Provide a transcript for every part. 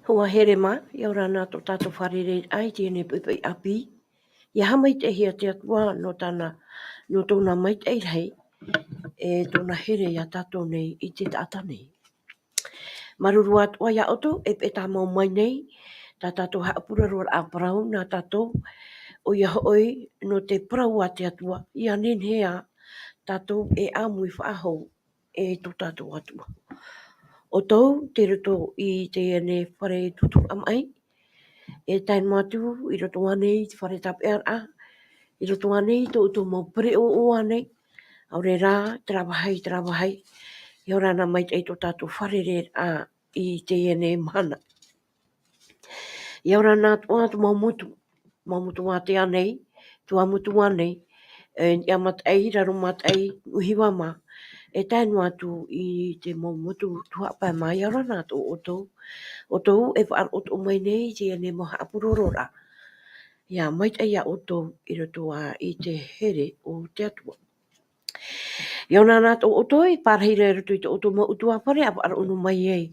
Hua here ma, iau rana to tatou wharere ai tēne pupi api. Ia haamaitai hia te atua no tōna maitai rei e tōna here ia tatou nei i te taata nei. Maruru atua ia oto e peta mau mai nei, ta tatou haapura roa a Parau na tatou o ia hoi no te Parau a te atua. Ia nen hea tatou e amui whaahou e tō tatou atua. O tau, te roto i te ene whare tutu amai, e tain matu i roto anei te whare tapea a, i roto anei tō mau pere o anei, au re rā, travahai, i ora na mai tei tō tātou wharere a i te ene mana. I ora nā tua tu maumutu a te anei, tu amutu anei, i amatai, raro matai, uhiwa ma, e tainu atu i te maumutu tuapa mai, i ora nā tō o tō e whaar o tō mai nei, te ene moha apurorora. Ia maitai a o tō i roto a i te here o te atua. Iau nā nā tō o tō i pārheira roto i tō o tō mau utua pare, a whaar unu mai ei,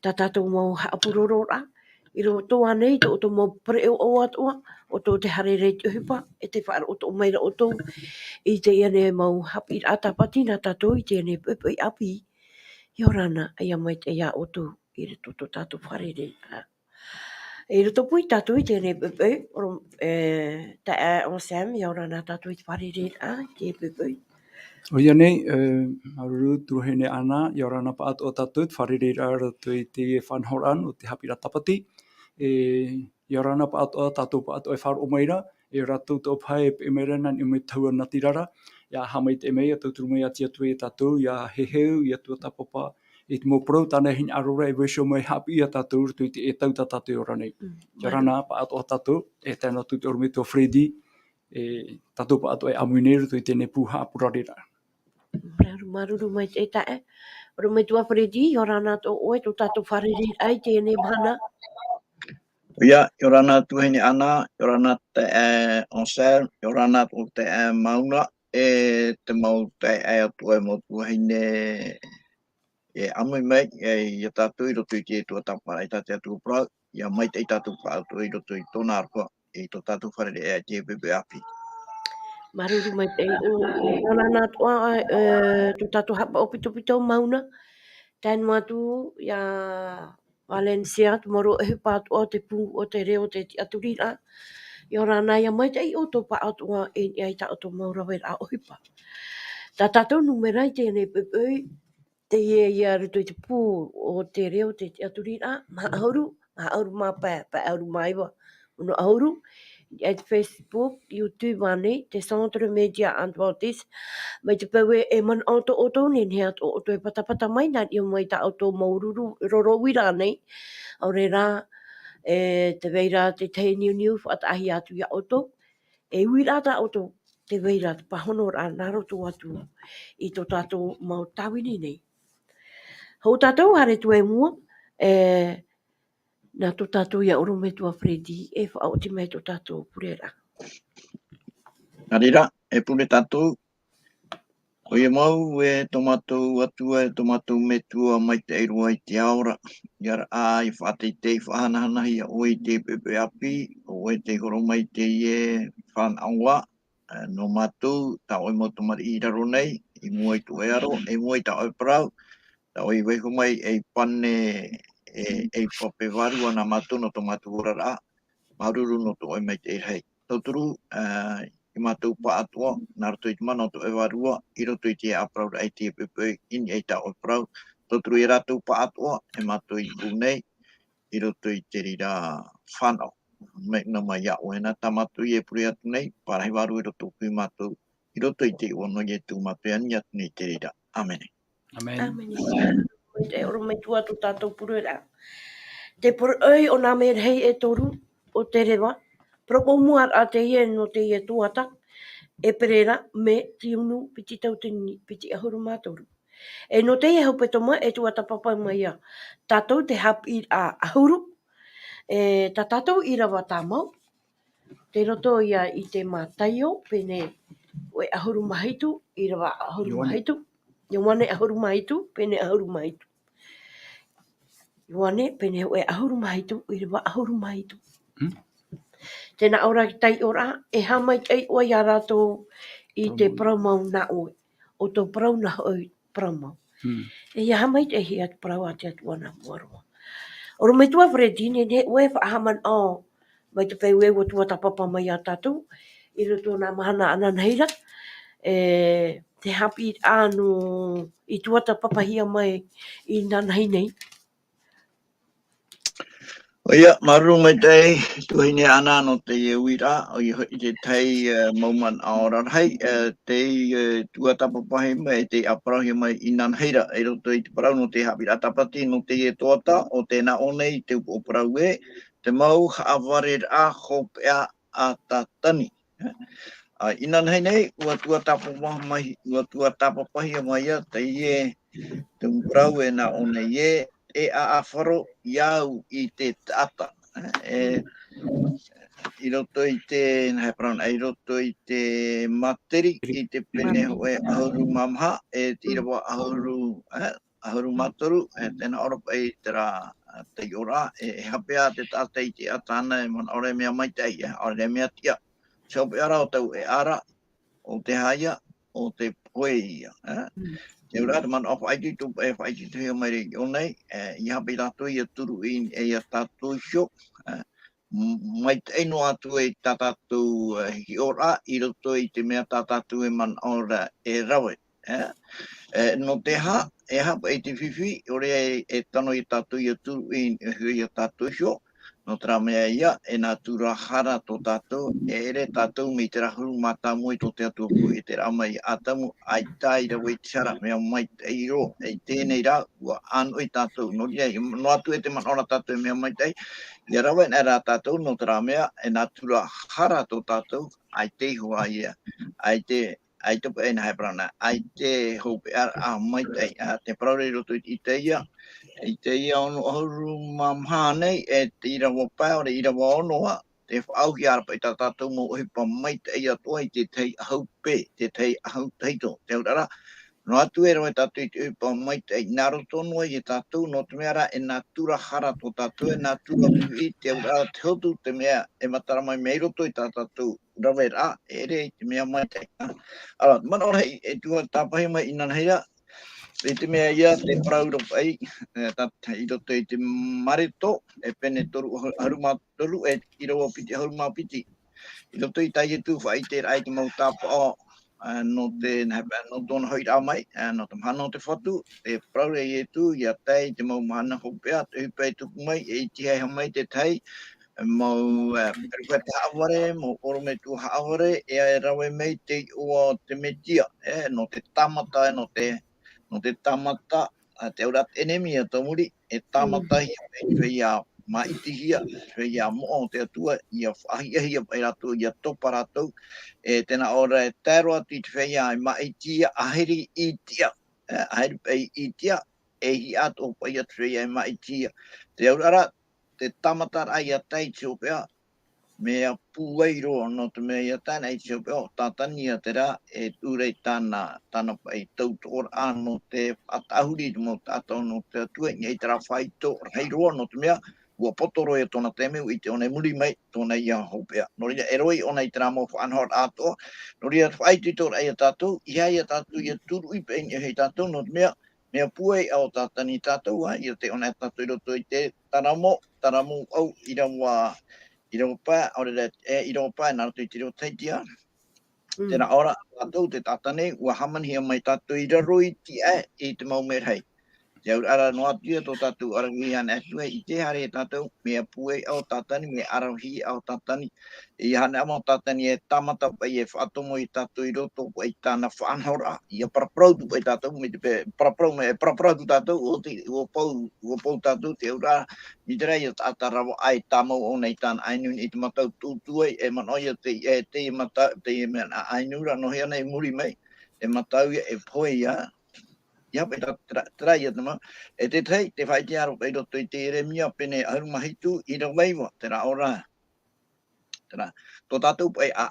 tā tātou mau apurorora. I roto anei tō o tō mau pare o atua, o tō te harerei te uhipa, e te whaar o tō maira o tō, i te ene mau Haapiiraa Sabati nā tātou i te ene PORO'I api, i orana ia maitai a o tō i roto tō tātou wharere. E roto pui tātou i te ene PORO'I, ta o Sam, i orana tātou i te wharere a, te PORO'I. O Ioane, maruru turuhene ana, i orana pa ato o tātou, te wharere roto i te whanhoran o te Haapiiraa Sabati. I orana pa ato o tātou pa ato e wharo o maira, e ratou tō pai e meira nan i me taua nati rara, ia haamaitai mei, a tauturu mei ati atu e tātou, ia heheu, ia tuatapapa, e te mo Parau, tāna hini arora e wesho mai hapi a tātou, rutu i te e tau tātou i orane. I orana pa ato o tātou, e tēnā tū te orme tō Fredi, e tātou pa ato e amuine rutu i tēne pūha apurarera. Maruru mai te tae. Oro mai tua Fredi, i orana tō oe tō tātou wharere ai te ene mana. Ia, i orana tuhene ana, i orana te onser, i orana te mauna, e te mau te atua e mo tuhene e amui mai, i tātou i roto i te tuatapara i tātou atu Parau, ia mai te i tātou whaatu i roto i tōna arkoa, i tō tātou wharere e te bebe api. Maruru mai te i orana toa tō tātou hapa o pito mauna. Tēn matu, ia Valencia, tu moro e pātua o te pū o te reo te aturira. I orana ia mai te i o tō pa atua e ai ta o tō maurawe a ohipa. Tā tātou numera i tēnei PORO'I, te ia ruto i te pū o te reo te aturira, ma ahuru ma pa ahuru maiwa, uno ahuru, i te Facebook, YouTube ane, te Centre Media Adventist, mai te paue e man auto nen hea o to e patapata mai nā i mai ta auto maururu roro wira nei, au re rā te veira te niu whaatahi atu ia auto, e wira ta auto te veira te pahono rā naroto atu i tō tātou mau tawini nei. Hau tātou hare tu e mua, nā tō tātou ia oro me tua Fredi, e whaoti mai tō tātou purera. Nārira, e pure tātou, o ia mau e tomatou atua e tomatou me tua mai te eirua i te aora, iara a i whaatei te whahanahanahi a oi te pepe api, o e te horo mai te ie whanaua, no mātou, ta oi motu mari i raro nei, i mua i tu e aro, e mua i ta oi Parau, ta oi weho mai e pane e pape waru ana mātou no to mātou horara, maruru no to oi mai te rei. Tauturu, i mātou pa atua, nā roto i te mana o to e warua, i roto i te apraura ai te pepe, ini ei ta oi Parau, tauturu i ratou pa atua, e mātou i pūnei, i roto i te rira whanau. Me na mai a oena, ta mātou i e puri atu nei, parahi waru i roto kui mātou, i roto i te ono i e tū mātou ani atu nei te rira. Amene. Amen. Amen. Te oro mai tua tu tātou purera. Te PORO'I o nā mea hei e toru o te REVA. Proko mua a te ie no te ie tuata. E perera me ti unu piti tautini piti ahuru mātoru. E no te ie hepetoma e tuatapapa mai a. Tātou te Haapiiraa ahuru. Ta tātou Irava tā mau. Te roto ia i te mātaio pene o e ahuru mahitu. Irava ahuru mahitu. Ioane ahuru mahitu, pene ahuru mahitu. Ioane, pene e ahuru mahitu, Irava ahuru mahitu. Hmm? Tēnā ora ki tai ora, e haamaitai oi a ratou i te paramau na oi. O tō parau na oi paramau. E ia haamaitai hi atu parau ate atu ana muarua. Oro mai tua Fredine, ne ue whaahaman o. Mai te pei ue tuatapapa mai a tatou. I roto nā mahana ananheira. Te hapi anu i tuatapapa hia mai i nanhei nei. O ia, maru mai tei, tuhine ana no te uira, o i te tei mauman a ora hei, te tuatapapahi mai, te aparahi mai i nanheira, e roto i te parau no te Haapiiraa Sabati, no te toata, o tēnā onei, te upo parau e, te mau haavare a hopea a tatani. I nanhei nei, ua tuatapapahi mai, ua tuatapapahi mai a teie, te parau e na onei e a awharo iau i te taata. I roto i te, i roto i te materi, i te pene hoe ahuru mamha, e te Irava ahuru matoru, tēnā oropa i te rā te ora, e hapea te taata i te atana, e man ore mea maitai, ore mea tia. Seu pe ara o tau e ara, o te haia, o te poe ia. Te ura, man of aiti tu e aiti tu heo mai rei o nei, i hapi rato i a turu in e a tatou shok, mai te eno atu e tatatu hi ora, i roto i te mea tatatu e man ora e rawe. No te ha, e hapa e te whiwhi, ore e tano i tatu i a turu in e hui a tatou shok, no tra mea ia, e nā tura hara tō tātou, e ere tātou me te rahuru mata mui tō te atua pu e te rama i atamu, ai tai ra wei tara, mea mai te iro, e tēnei rā, ua anu i tātou, no atu e te man ora tātou mea mai tei, i rawa e rā tātou, no tra mea, e nā tura hara tō tātou, ai te hua ia, ai te pa e na heprana, ai te hope a mai tei, te praure roto i teia, i te ia ono ahuru mamha nei, e te Irava pai, o re Irava onoa, te whaauhi arapa i tā tātou mo ohipa mai te ia toa i te tei ahau pē, te tei ahau teito, te urara. No atu e rawe tātou i te ohipa mai te i naro tonua i tātou, no te mea ra e nā tura hara tō tātou, e nā tura piwi, te urara te hotu, te mea e matara mai mei roto i tā tātou rawe rā, e re i te mea mai te. Ara, mana ora e tua tāpahi mai i nanheira, e te mea ia te parau pai, i roto i te marito, e pene toru harumatoru, e i roa piti harumapiti. I roto i tai e tu whai te rai te mau tāpa o, no te no tōna hoi rā mai, no te mahana o te whatu, te parau e tu, i a tai te mau mahana hopea, te hupei tuku mai, e i te hei mai te tai, mau perukua te haavare, mau orome tu haavare, e ai rawe mei te ua te metia, no te tamata, no te tamata, te ura enemi a tomuri, e tamata hi e whea maitihia, whea moa o te atua, ia whahiahia pai rato, ia topa rato, e tēnā ora e tēroa ti te whea e maitia, aheri i tia, aheri pai i tia, e hi ato pai atu whea e maitia. Te aurara, te tamata ai a tai te opea, mea pueiro no te mea tāna i te opea, tātani a te rā, e urei tāna pai tautora no te atahuri mo tātou no te atua, i tera whai tō reiroa no te mea, ua potoro e tōna temeu i te one muri mai, tōna ia hopea. No ria e roi ona i tera mo whanhor atoa, no ria whai tūtora ai a tātou, i hai a tātou i a turu i pein i hei tātou no te mea, mea puei au tātani tātou, i te ona tātou i roto i te taramo au i rawa pai, aurere i rawa pai, nā rato i te reo teitia. Tēnā ora, tātou te tātane, ua hamani mai tātou i raro i te mau merhei. Te ara no atua tō tātou arangi ana atua i te hare tātou, mea puei au tātani, mea arangi au tātani. I hane amo tātani e tamata pai e whaatomo i tātou i roto pai tāna whanhora, i a paraprautu pai tātou, me te paraprautu tātou, o pau tātou, te ura, i te rei a tārawa ai tāmau o nei tāna ainun i te matau tūtuai, e manoia te matau, te mea ainura, no hea nei muri mei, e matau e poe ia, ia pe trai atama, e te tei, te whai te aro pei roto i te eremia pene arumahitu i ra waiwa, te ra ora. Tō tātou pai a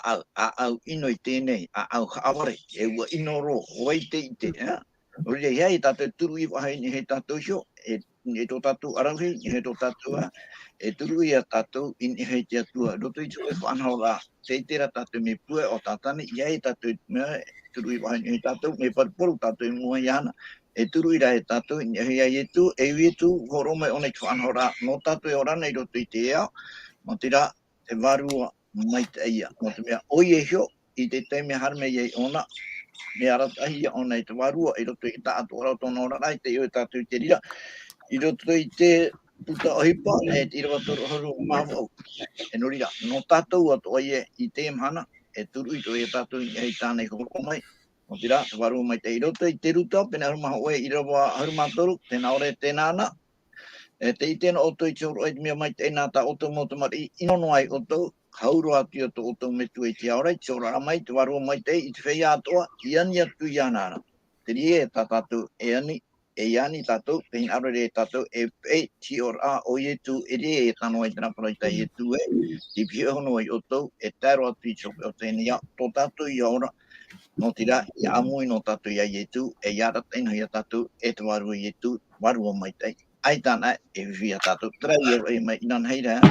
au ino i tēnei, a au haavare, e ua ino ro, hoi te i te, Ori hei tātou turu i wahai ni hei tātou sho, e e tō tātou arahi, e tō tātou e turu ia tātou in e hei te atua. Roto i tō e whanau rā, te tera tātou me pua o tātani, ia e tātou mea, turu i wahani e tātou, me parporu tātou i mua i ana, e turu i rā e tātou, in e hei ai e tū, e ui e tū, horo mai ona i whanau rā, no tātou e orana i roto i te ea, mo te rā, te varua mai te ia, mo te mea oi e hio, i te teime harme i ona, me aratahi ona i te varua, i roto i ta atora tōna ora rai, te ioi tātou te rira, i roto i te puta ohipa, e te Irava toro haru mawau. E no rira, no tātou ato ai i te mhana, e turu i to e tātou i hei tānei hoko mai, mo te rā, te varua mai te i roto i te ruta, pena harumaha oe Irava haru mātoru, tēnā ore tēnāna, e te i tēnā oto i te horo e mea mai te nā tā oto mo te mari, inono ai oto, hauru atu o to oto me tu e te aurei, te ora mai, te varua mai te, i te whei atoa, i ani atu i anara. Te rie e tā tātou e ani tātou, te hin arore e tātou, e ti ora o i e tu, e rie e tano ai tēnā paraitai e tu e, ti pia hono ai oto, e tēro atu i chope o tēnei a, tō tātou i aura, no tira, i amui no tātou i a i e tu, e iara tēnā i a tātou, e te varua i e tu, varua mai te. Ai tāna e whia tātou, trai e mai inan heira.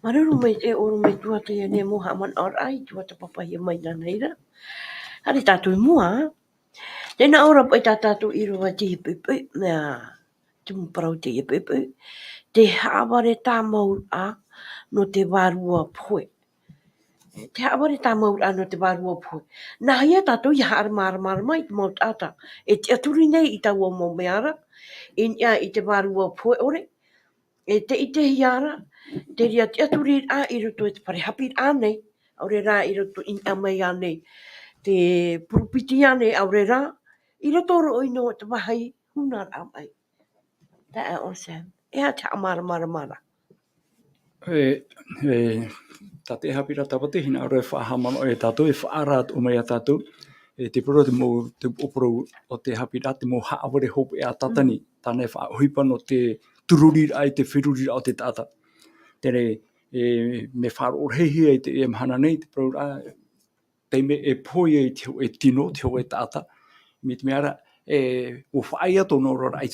Maruru mai e oru mai tuata ia ne moha man arai tuatapapa ia mai na neira. Hari tātou i mua. Tēnā ora pai tā tātou i roa te hepepe, tumu parau te hepepe, te haavare tā maur a no te varua poe. Te haavare tā maur a no te varua poe. Nā hia tātou i haarmara mai te mau tāta. E te aturi nei i tau o mau meara, i te varua poe ore. E te i te hiara, te ria te aturi a i roto e te pare Haapiiraa nei, aure rā i roto in amai a nei, te purupiti a nei, aure rā, i roto ro ino te wahai hunar amai. Tā e o Sam. E ha te amara. Tā te Haapiiraa Sabati, hina aro e whaahamano e tātou, e whaarat o mai a tātou, te poro te mō te oporo o te Haapiiraa, te mō haaware hopu e a tatani, tāne whaahuipa no te tururira ai te whirurira o te tata. Tere, me wharo orhehi ai te e mhana nei, te poro teime e poi e tino, te ho e tata, me te meara, o whaia tono rora ai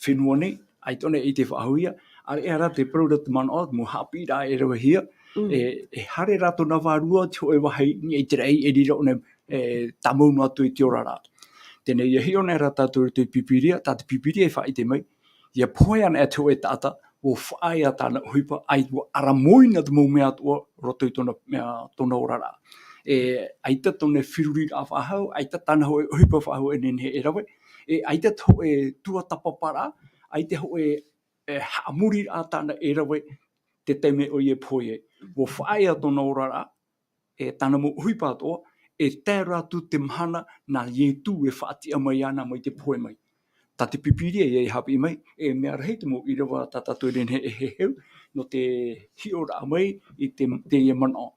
whenua nei, ai tone i te whahuia, are e ara te poro te mana o, mo Haapiiraa e rewa hia, e hare rato na wārua, te ho e wahai, ni e te rei e rira o ne tamau atu i te ora rā. Tēnei ia hi ona e rata tūru te pipiria, tā te pipiria e whai te mai, ia poe ana e te o e tata, o whaia tāna huipa, ai tua aramoina te mou mea tua, roto i tona ora rā. Aita tone whiruri a whahau, aita tāna ho e huipa whahau e nene e rawe, aita ho e tuatapaparaa, aita ho e haamuri a tāna e rawe, te teime o i e poe. Wo whaia tona ora rā, tāna mo huipa atoa, e tēra atu te mahana nā ietu e whaatia mai ana mai te poe mai. Tā te pipiria e hapi mai, e mea rahi te mo Irava tātātou rene e heu, no te hiora mai i te teie mana.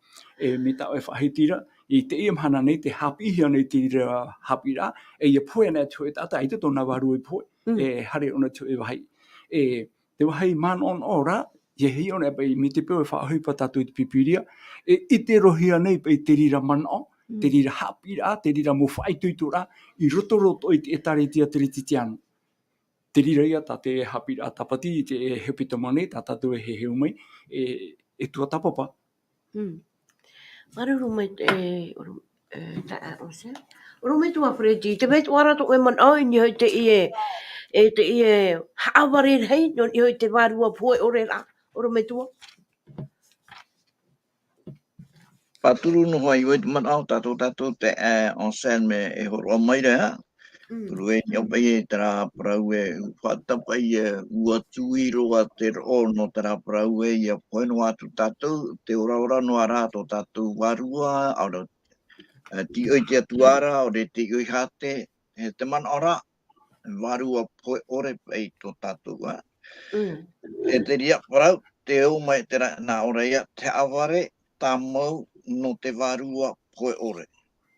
Me tau e whahitira, i te ia mahana nei, te hapihia nei te Haapiiraa, e ia poe ana te hoe tata, i te tōna waru i poe, hare ona te e wahai. Te wahai man on ora, ia hi ona e pai, me te peo e whahuipa tātou i te pipiria, i te rohia nei pai te rira mana, te rira Haapiiraa, te rira mo whaituitura, i roto i te etare tia tiritiano. Te rira ia tā te Haapiiraa Sabati, te hepetoma nei, tā tātou e heu mai, e tuatapapa. Maruru mai te tā e o Sam. Oro mai tua Fredi, te mei tuara to e man au ni hoi te i haavare hei, no i hoi te varua poe ore rā. Oro mai tua. Paturu no hoi wait man au tātou te onsen me e horo mai rea. Turu e ni opai e tera Parau e whatapai e ua tui roa te ro no tera Parau e ia poeno atu tātou, te ora no ara tō tātou warua, au ti oi te atuara, o te oi hate, te man ora, warua poe ore pei tō tātou. E te ria Parau, te o mai tera nā ora ia, te aware, tā mau no te warua poe ore.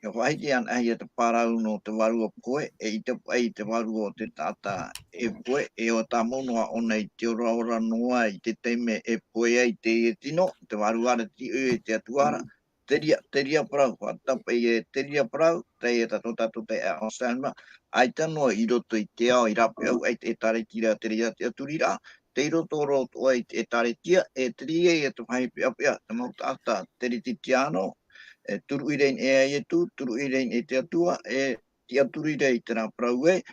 Ia whaiti an ahia te Parau no te warua poe, e i te pai te warua o te tata e poe, e o tā monua ona i te ora noa i te teime e poe ai te e tino, te waruara ti e te atuara, te ria Parau, whatapai e te ria Parau, te e tato te e onsanma, ai tanoa I roto I te ao I rape au ai te tare tira te ria te aturira, te roto roto ai te tare tia, e trie e tu hai pia pia, te mau tata te riti tiano, e turu I rein e tu, turu I rein e te atua, e te aturira I te rā Parau e,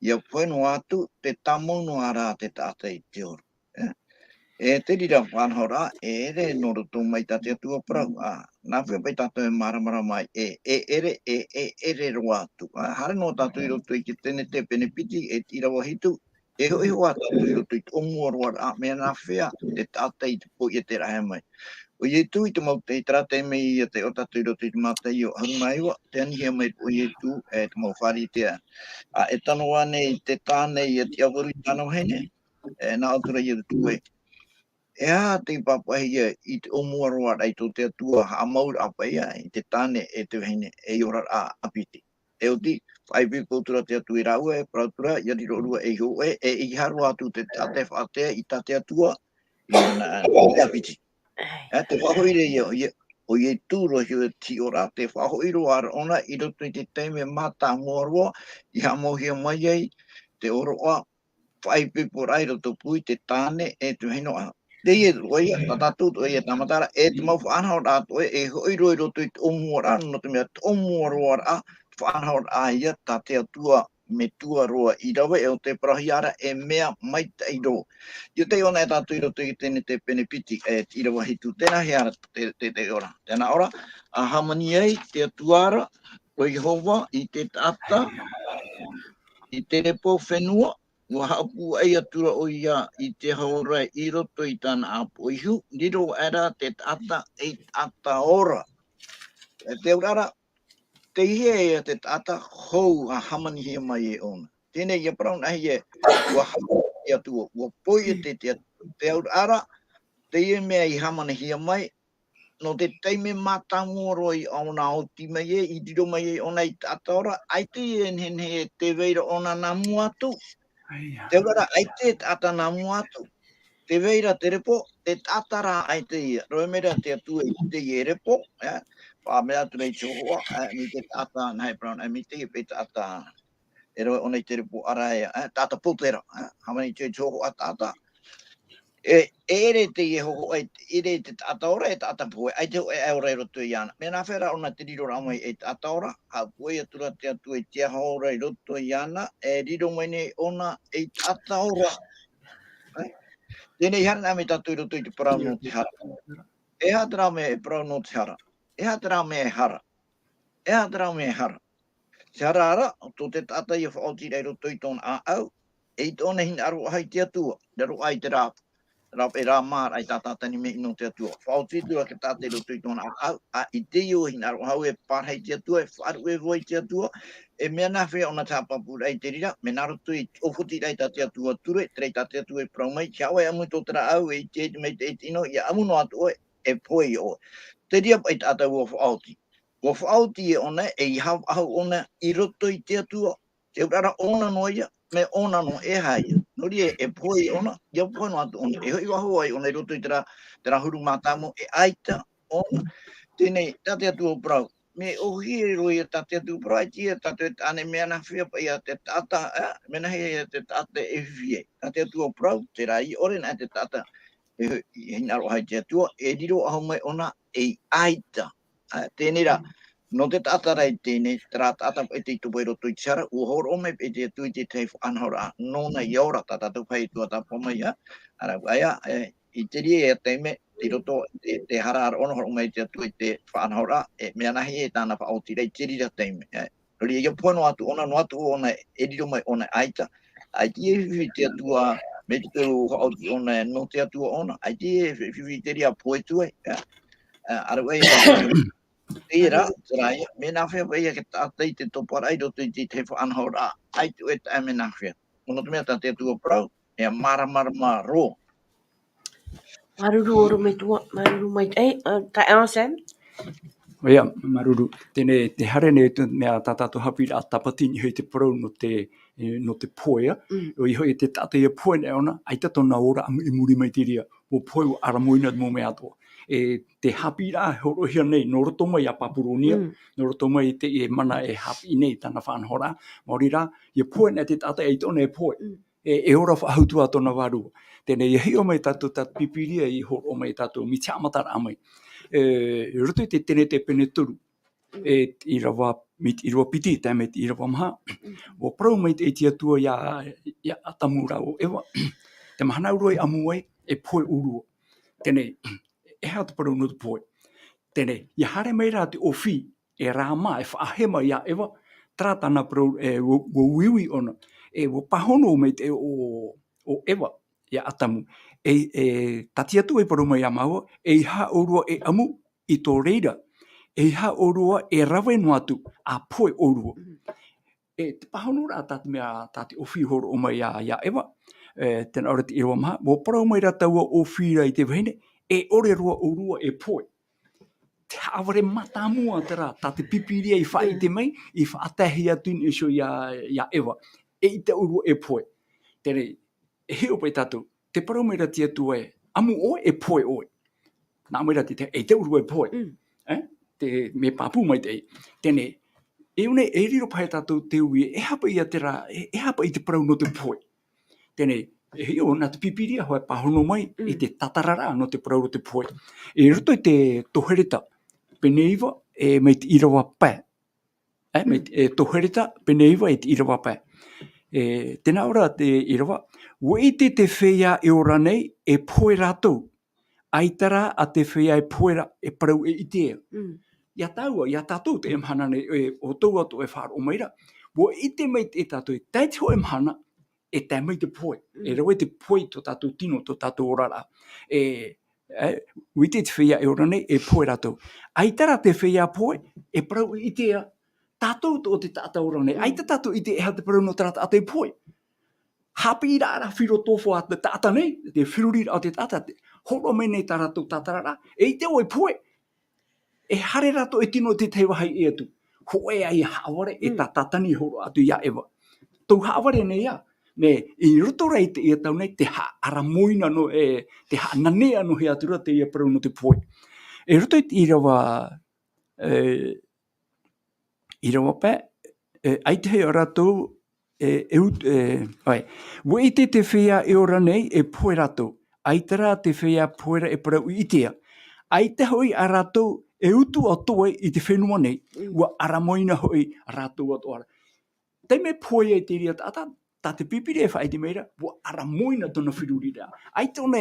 ia whenu atu, te tamono ara te tata I te oro. E te rira whanhora, e ere no roto mai tate atua Parau. Nā whia pai tato e maramara mai, ere roa atu. Hare no tato I roto I ke tene te penepiti, e tirawa hitu, e hoi hoa tato I roto I te omua roa, mea nā whia, te tata I te po I te rahe mai. O ye tu I te mau te trate me I te o tato I roto I te mata I o harumaiwa, te anihia mai o ye tu, e te mau whari tea. E tano ane I te tāne I te awaru I tano hene, nā autura I tu e. E a te papahi I te omua roa rai tō te atua hamaur apaia I te tāne e te hene e ora a apiti. E o ti, whai pipoutura te atu I rau e, prautura, I riro rua e ho e I haru atu te tate whatea I tate atua I ana apiti. Te whahoire o ye tūro hiu ti ora, te whahoiro ara ona I roto I te teime mata mua roa, I hamohia mai ei, te oroa, whai piporai roto pui te tāne e tu heno a. Teie roia, tatou roia tamatara, e te mau whanau rātou e hoiro I roto I te omua rā, no te mea te omua roa rā, whanau rā ia, tā te atua me tua roa Irava e o te parahiara e mea mai teiro. Ia te ona e tātou I roto I tēne te penepiti e te Irava hitu, tēnā heara te ora. Tēnā ora, a hamani ei, te atuara, o Jehova, I te tata, I te repo whenua, ua hapu ai atura o ia I te haora I roto I tāna apu ihu, niro era te tata e tata ora. E te urara, te ihe e te tata hou a hamani hia mai e ona. Tēnei ia Parau nahi e, ua hapu I atua, ua poi e te urara, te ie mea I hamani hia mai, no te teime mātangoro I auna o ti mai e, I diro mai e ona I tata ora, ai te e te veira ona nā muatu. Te ura ai te tata nā muatu. Te veira te repo, te tata rā ai te ia. Roi mera te atu I te ie repo, wha mea tu rei tōhoa, ni te tata nai Brown, mi te pe tata, e roi ona I te repo ara e, tata putera, hamani te tōhoa tata. Ere te ie hoko, ere te tata ora e tata pue, ai te e aura I roto I ana. Mea nā whera ona te riro rā mai e tata ora, ha pue atura te atu e te haora I roto I ana, e riro mai ne ona e tata ora. Tēnei hana me tatu I roto I te Parau no te hara. E hatara me e Parau no te hara. E hatara me e hara. E hatara me e hara. Te hara ara, tō te tata I whaoti rei roto I tōna a au, e I tōna hin aru hai te atua, raro ai te rāpu. Rāp e rā māra ai tā tātani me ino te atua. Whaoti tua ke tāte roto I tōna a au, I te iu hin aru hau e pārhei te atua, e wharu e voi te atua, e mea nā whea ona tāpapu rei te rira, me nā roto I ofuti rei tā te atua ture, trei tā te atua e Parau mai, kia aue amu tō tera au e te mei te tino, ia amu no atu e poi o. Te ria pai tātou o whaoti. O whaoti e ona e I hau ona I roto I te atua, te urara ona noia, me ona no e haia. Nori e poi ona, ia poi no atu ona. E hoi waho ai ona I roto I tera huru mātamo e aita ona. Tēnei, tate atu o Parau. Me ohi e roi e tate atu o Parau, ai tia tate e tāne mea na whia pa ia te tata, me na hea te tata e whie. Tate atu o Parau, te rai ore na te tata e hina roa hai te atua, e riro aho mai ona e aita. Tēnei ra, no te tata rei tēnei, tera tata e te tupo I roto I te sara, ua horo ome e te tui te te anhora, nona I ora tata tu pai tuatapapa ia, ara aia, I te rie e teime, te roto, te harara ono horo ome te tui te whanhora, mea nahi e tāna whaoti rei te rira teime. Nori e pono atu ona, no atu ona, e riro mai ona aita, ai te e te atua, me te tero haoti ona, no te atua ona, ai te e te ria poe tue, ara wei e rā, te rai, me nā whea wei ke tātei te toparai roto I te whanhora, ai tu e tā me nā whea. Ono te mea tā te atua Parau, e mara ro. Maruru oro me tua, maruru mai ei, ta Sam. Ia, maruru, tēnei te hare nei tu mea tātātu Haapiiraa Sabati ni hoi te Parau no te poea, o I hoi te tātai e poe nei ona, ai tato nā ora amu I muri mai te ria, o poe o aramoina mo mea toa. te Haapiiraa horohia nei, no roto mai a Papuronia, no roto mai te mana hapi nei tana whanhora, morira, poe na te tata tone poe, ora whahautua tona waru. Tēnei hio mai tātou pipiria I horo mai tātou, mi te amatara amai. Roto te tene te pene toru, Irava, Irava piti, tēme Irava maha, o parau mai te iti atua ia atamura o ewa, te mahana uroi amuai, poe urua. Tēnei, hea te parau no te poe. Tēnei, ia hare mai rā te ofi, rāma, whaahema ia ewa, tratana parau, wo wiwi ona, wo pahono mai te o ewa, ia atamu. Tati atu parau mai amaua, ha orua amu, I tō reira, ha orua rawe no atu, a poe orua. Te pahono rā tati mea, tati ofi horo o mai ia ewa, tēnā ora te Irava maha, wo parau mai rā taua ofi rai te wahine, ore rua orua poe. Te haavare matamua tera, te pipiria I whai te mai, I whaatahi atu ni iso ia ewa. Te orua poe. Tēnei, heo pai tātou, te parau mai rā te atua amu oe poe oe. Nā mai rā te orua poe. Te me papu mai te. Tēnei, une riro pai tātou te ui, hapa ia tera, hapa I te parau no te poe. Tēnei, heo nā te pipiria hoa pahono mai, I te tatarara no te parau no te poe. Roto I te tohereta, peneiva, mai te Irava pai. Mai te tohereta, peneiva te Irava pai. Tēnā ora te Irava, wo te whea ora nei, poe ratou. Aitara a te whea poe parau itea. Ia taua, ia tatou te emhana nei, o tau atu whaaro maira. Wo te mai te tatou, tai te ho emhana, tai mai te poe. Rawe te poe to tatou tino, to tatou orara. Wite te whea ora nei, poe ratou. Aitara te whea poe, parau itea. Tatou to te tata ora nei. Aita tatou hea te parau no tata ate poe. Haapirara whiro tofo a te tata nei, te whirurira o te tata, horo me nei taratou tatarara, te oi poe. Hare rato tino te te wahai atu. Hoe ai haavare tatani horo atu ia ewa. Tau haavare nei ia. Me I roto rei te tau nei te aramoina no, te nanea no he atura te ia parau no te poe. Roto I te Irava pe, ai te hei o ratou, wo te whea ora nei poe ratou. Aitara te whea poera parau itea. Ai te hoi a ratou utu o toe I te whenua nei, wa aramoina hoi a ratou o toara. Te me poe te ria tata, ta te pipiri whai te meira, wa aramoina tona whirurira. Ai tona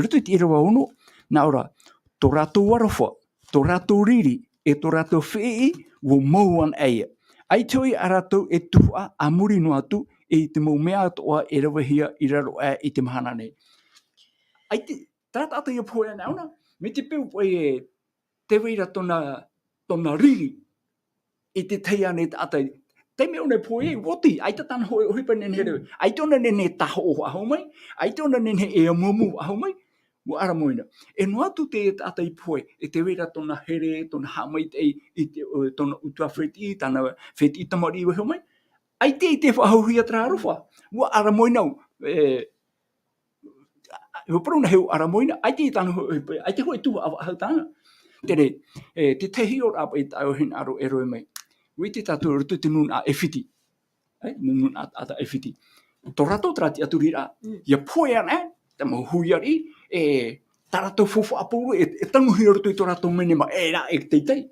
ruto I te Irava ono, nā ora, tō ratou arofa, tō ratou riri, tō ratou whee, wo mauan eia. Ai toi a ratou tuha a muri no atu, te mau mea atoa rawahia I raro I te mahana nei. Ai te tata ia poe nauna, me te peu poe te weira tona riri, te teia ne tata. Te me one poe woti, ai te tana hoi pa nene here. Ai tona nene taho o ahau mai, ai tona nene amumu ahau mai, mo aramoina. No atu te tata I poe, te weira tona here, tona haamaitai, tona utua wheti, tana wheti tamari iwa heo mai. Ai te whahauhia tra arofa, mo aramoina au. Parau na heu aramoina, ai te tana ai te hoi tuha ahau tana. Tere, te tehi o rapa I tau hin aro eroe mai. Ui te tātou rutu te nun a whiti. Nun a whiti. Tō rato trati atu rira. Ia poe ana, te mau huiari, taratou fofo apuru, tanguhi rutu I tō rato menema, rā teitei.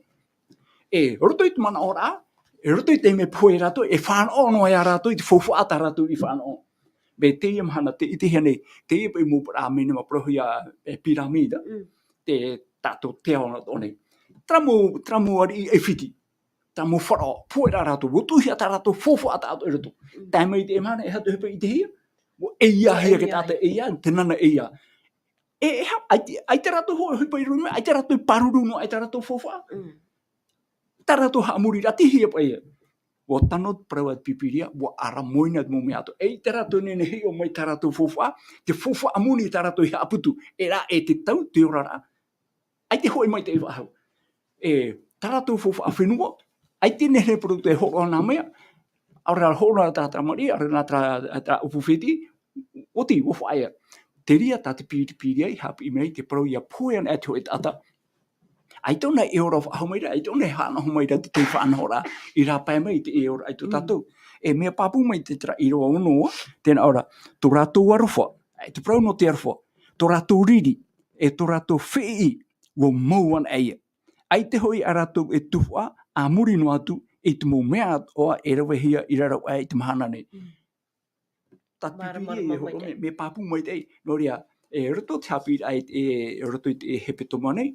Rutu I te mana ora, rutu I te me poe rato, whanao no a rato, I te fofo ata rato I whanao. Be teie mahana, te ite hene, teie pai mōpura menema prohi a piramida, te tātou te ona tōne. Tramu ari I whiti. Ta mo whara, poe rā rato, wo tuhi ata rato, fofo ata ato rato. Tai mai te emana, hatu hepa I te hia. Wo eia hea ke tāta eia, te nana eia. Ai te rato hepa I rumi, ai te rato I paruru no, ai te rato fofo a. Ta rato haamuri rati hia pa eia. Wo tano parau at pipiria, wo aramoina mo me ato. Te rato nene hea mai ta rato fofo a, te fofo amuni ta rato I haaputu. Rā te tau, te orara. Ai te hoi mai te iwa hau. Ta rato fofo a whenua, ai tēne he puru te horo nā mea, aura horo nā tātara mari, aura nā tā upuwhiti, oti, wo whaia. te ria ta te piri ai hapi mai te pro ia poian atu e tata. Ai tona e ora haamaita, ai tona hana haamaita te whanhora I rā pai mai te e ora ai tu tatou. E mea papu mai te tra I roa unoa, tēnā ora, tō rātou arofa, ai te prau no te arofa, tō rātou riri, e tō rātou whii, wo mauan eia. Ai te hoi a rātou e tuwha, a muri no atu, e te mō mea oa e rawa hia I rarau ai te mahana nei. Tatipiri e ho me papu mai te, no ria, e roto te hapi ai e roto te hepetoma nei,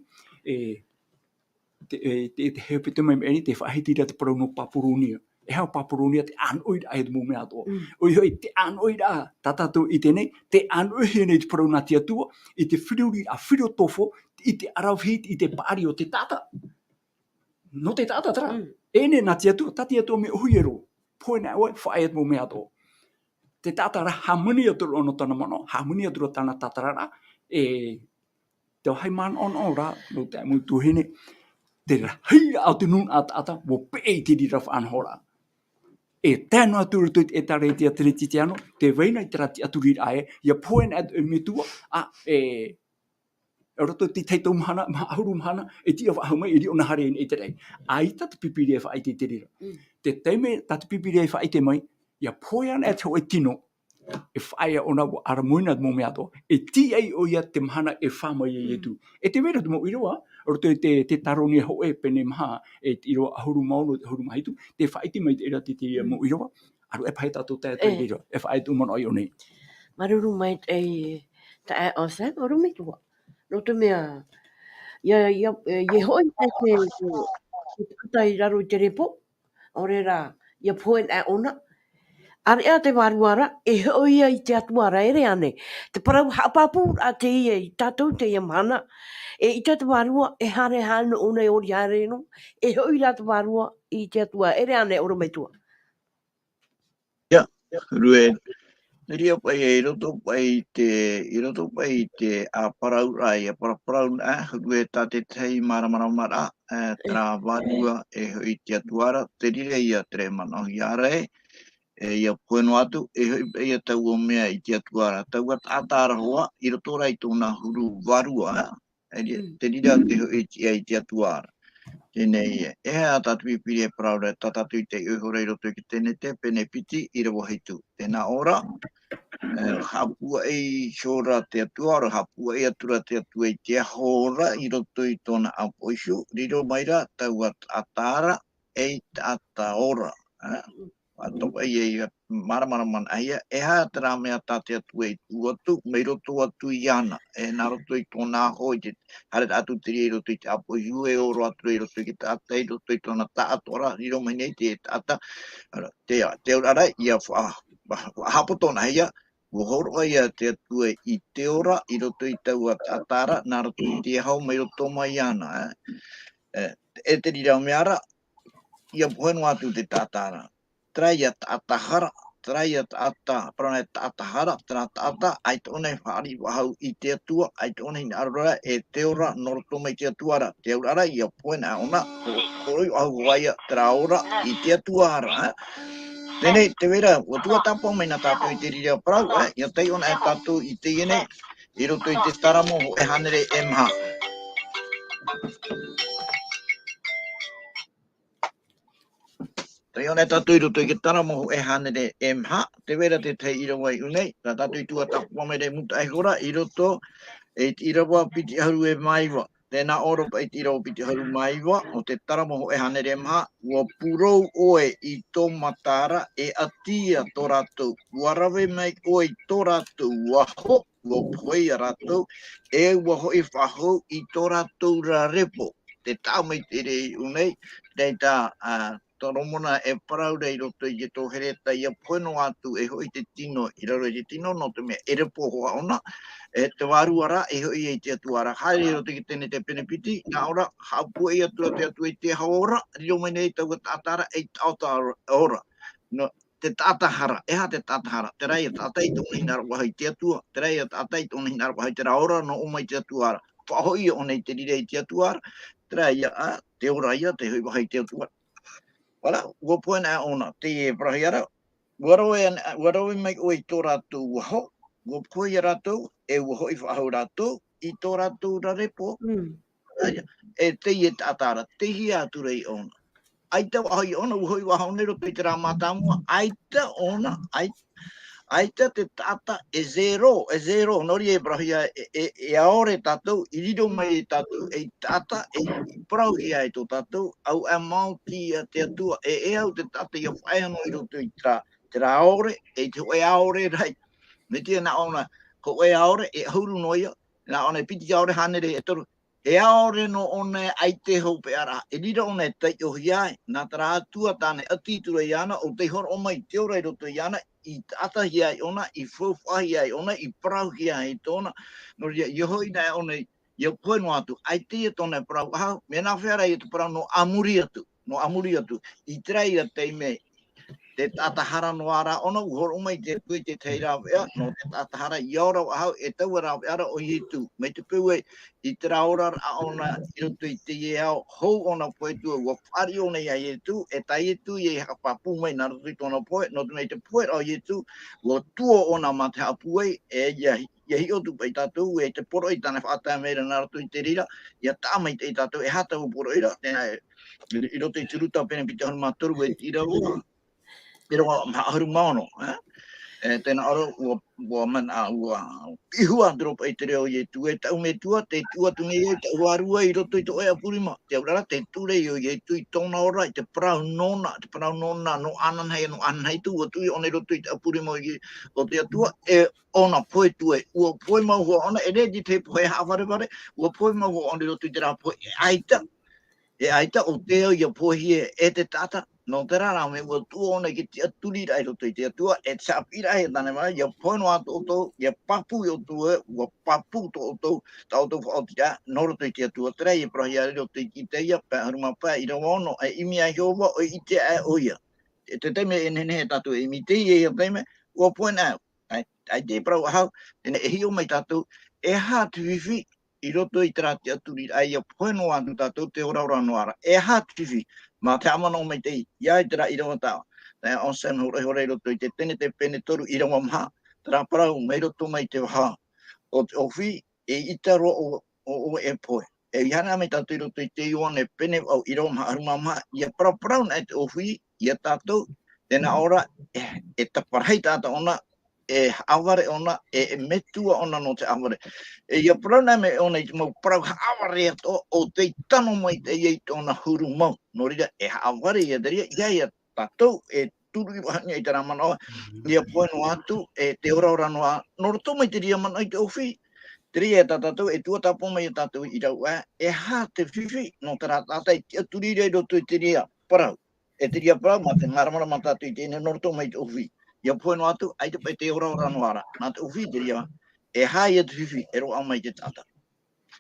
te hepetoma me te whahitira te parau no papurunia. E hao papurunia te anoida ai te mō mea toa. Oi hoi te anoida tatatu I tenei, te anoida nei te parau nā te atua, I te whiriuri a whirio tofo, I te arawhit, I te pāri o te tata. No te tata tara. Ene nā te atua, tati atua me uhi ero. Poina oe, whae at mō mea toa. Te tata ra hamuni atura ono tana mano, hamuni atura tana tatarara, te hai man on ra, no te amu tuhine, te hei au te nun ata, wo pei te rira whanhora. E tēnu atura tui e tare te atiriti te ano, te veina I te rati aturi ae, ia poen at me tua, roto te teitau mahana, ahuru mahana, e tia wahau mai, e rio na hare e te rei. Aita te pipiri e whaai te rira. Te teime, tatu pipiri e whaai te mai, ia poean e tau e tino, e whaia ona wa aramuina mō mea toa, e ti ei o ia te mahana e whamai e tu. E te wera tu mo iroa, roto te taroni ho e pene maha, e iroa ahuru mauno, ahuru mahitu, te whaiti mai te ira te mo iroa, aru e pahe tato te rira, e whaai tu mana i o nei. Maruru mai te e o se, oru me tua. No te mea, ia hoi te tatai raro I te repo, ore rā, ia poen e ona, Are a te waruara, e hoi I te atuara ere ane. Te parau hapapu a teie I tatou teie mana. E I te warua, e hare hana o nei ori hare no. E hoi rā te warua I te atua ere ane oro me tua. Ia, rue. Ria pai e roto pai te a parau rai, a parau rue ta te tei mara, tra vadua e hoi te atuara, te rire ia tre manahi are, e ia poeno atu, e hoi ia tau o mea I te atuara. Tau at atara hoa, I roto rai tōna huru varua, te rira te hoi I te atuara. Tēnei e hea tatu I piri e parau rai, tatatu I te uhorei roto ki tēne te pene piti I rawa hitu. Tēnā ora, hapua e shora te atua, hapua e atura te atua I te hora I roto I tōna apoishu, riro maira tau atara e ata ora. Atopa I mara man aia, e haa tera mea tā te atua I tuatu, mei roto atu I ana, e nā roto I tōna hoi, hare atu tiri I roto I te apoishu, e oro atu I roto I te ata, I roto I tōna tātora, riro mai nei te ata, te ora ia hapo tōna heia, Wohoro ia te atua I te ora, I roto I tau atara, nā roto I te hau, mei roto mai ana. E te rira meara, ia poeno atu te tātara. Trai at atahara, trai at ata, prana at atahara, tana ata, ai tōne whaari wahau I te atua, ai tōne I arora, e te ora, noroto mai te atuara. Te aurara, ia poena ona, koroi ahu waia, tera ora, I te atuara. Tēnei, te wera, o tuatapapa mai nā tātou I te rira parau, ia tei ona e tātou I te iene, I roto I te taramo ho e hanere e maha. Tei ona e tātou I roto I te taramo ho e hanere e maha, te wera te tei Irawa I unei, tā tātou I tuatapapa mai re muta e hora, I roto e te Irawa piti haru e maiwa. Tēnā oro pa I te Irawa piti haru maiwa, o te taramo ho e hanere e maha, ua purou oe I tō matara e atia tō ratou. Ua rawe mai oe tō ratou waho, ua poi a ratou, e ua hoi whahou I tō ratou ra repo. Te tau mai te rei unei, rei tā toromona e parau rei roto I tō hereta ia poeno atu e hoi te tino, I raro I te tino, no te mea ere pohoa ona, e te waruara e hoi I te atuara. Haere roto ki tēne te penepiti, ngā ora, hapua I atua te atua I te haora, riro mai nei tau tātara e tauta ora. No, te tātahara, e ha te tātahara, te rei a tātai tōna hinara wahai te atua, te rei a tātai tōna hinara wahai te raora, no o mai te atuara. Whahoi o nei te rirei te atuara, te rei a te ora ia, te hoi wahai te atuara. Wala, ua poena ona, te e prahiara, warawe mai oi tō rātou waho, ua poi a rātou, e hoi whahau ratou, I tō ratou rarepo, Mm. e teie tātara, tehi atu rei ona. Aita wahai ona, uhoi wahau nero te rā mātamua, aita ona, aita te tata e zero, nori e brahia e aore tatou, I rido mai e tatou, e tata e prau ia e tō tatou, au e mauti a te atua, e au te tata I a whaihano I roto I te rā aore, e te oe aore rai. Me tia na ona, ko oe aore, e huru noia, na ona e piti aore hanere e toru, e aore no ona ai te hau pe ara, e rira ona e tai o hiai, nā tara atua tāne atitura I ana, o te hor o mai te ora I roto I ana, I tata hiai ona, I whawhahi ai ona, I parau hiai tōna, no ria, I hoi nei ona, I poeno atu, ai te tōna e parau, hau, me nā whera I te parau no amuri atu, I trai a te mei, te tatahara no ara ona uhor umai te pui te teira ea no te tatahara I ora hau e tau ara ara o hitu me te pui I te raora a ona I roto I te ie au hou ona poe tua ua whari ona I a ietu e tai etu I haka papu mai na roto I tona poe no te mei te poe o ietu ua tua ona ma te hapuei e ia hi otu pai tatou e te PORO'I tana whaatea meira na roto I te rira ia tāmai te tatou e hata o PORO'I ra I roto I turuta pene pita hon mātoru e tira ua pero ahuru maono tena aro ua mana ua ihua drop ai te reo ye tu e tau me tua te tua tu nge te uarua I roto I to e apurima te urara te ture ye tu I tona ora I te parau nona no ananhei tu o tu I one roto I te apurima o te atua e ona poe tu e ua poe mau hoa ona e re di te poe haavare vare ua poe mau hoa ona roto I te rā poe e aita o te ia pohi e te tata no te rara me ua tua ona ki te aturi rai roto I te atua e te apira e tane mai ia pono ato o tau ia papu I o tua ua papu to o tau tau tau whaotira no roto I te atua te rei e prahi a roto I ki te ia pa haruma pa I rawa ono e imi a hiova o I te a oia e te teime e nene he tatu e imi te ia teime ua poena ai te prau hau tene e hio mai tatu e ha tu vivi I roto I trate aturi ai a poeno atu tatou te ora noara. E hativi, ma te amana o mai te iai tera I rawa tau. Te on sen hore roto I te tene te pene toru I rawa maha. Tera parau mei roto mai te waha. O te ofi e itaro o e poe. E ihana mai tatou I roto I te Ioane pene au I rawa maha aruma maha. Ia parau na te ofi, ia tatou, tena ora e taparhei tata ona e haavare ona e metua ona no te haavare. E ia prana me ona I mau parau haavare ato o te tano mai te iei tōna huru mau. No rira e haavare ia daria, ia tatou e turu I wahania I te ramanoa. Ia poeno atu e te ora noa. No roto mai te ria mana I te ofi. Te ria e tatou e tuatapapa mai e tatou I rau e ha te whiwhi no te rā tata I te aturi rei roto I te ria parau. E te ria parau ma te ngaramara ma tatou I te ene no roto mai te ofi. Ia poeno atu, ai te pai te ora noara. Nā te ofi te ria, e hai e te whiwhi, e roa mai te tata.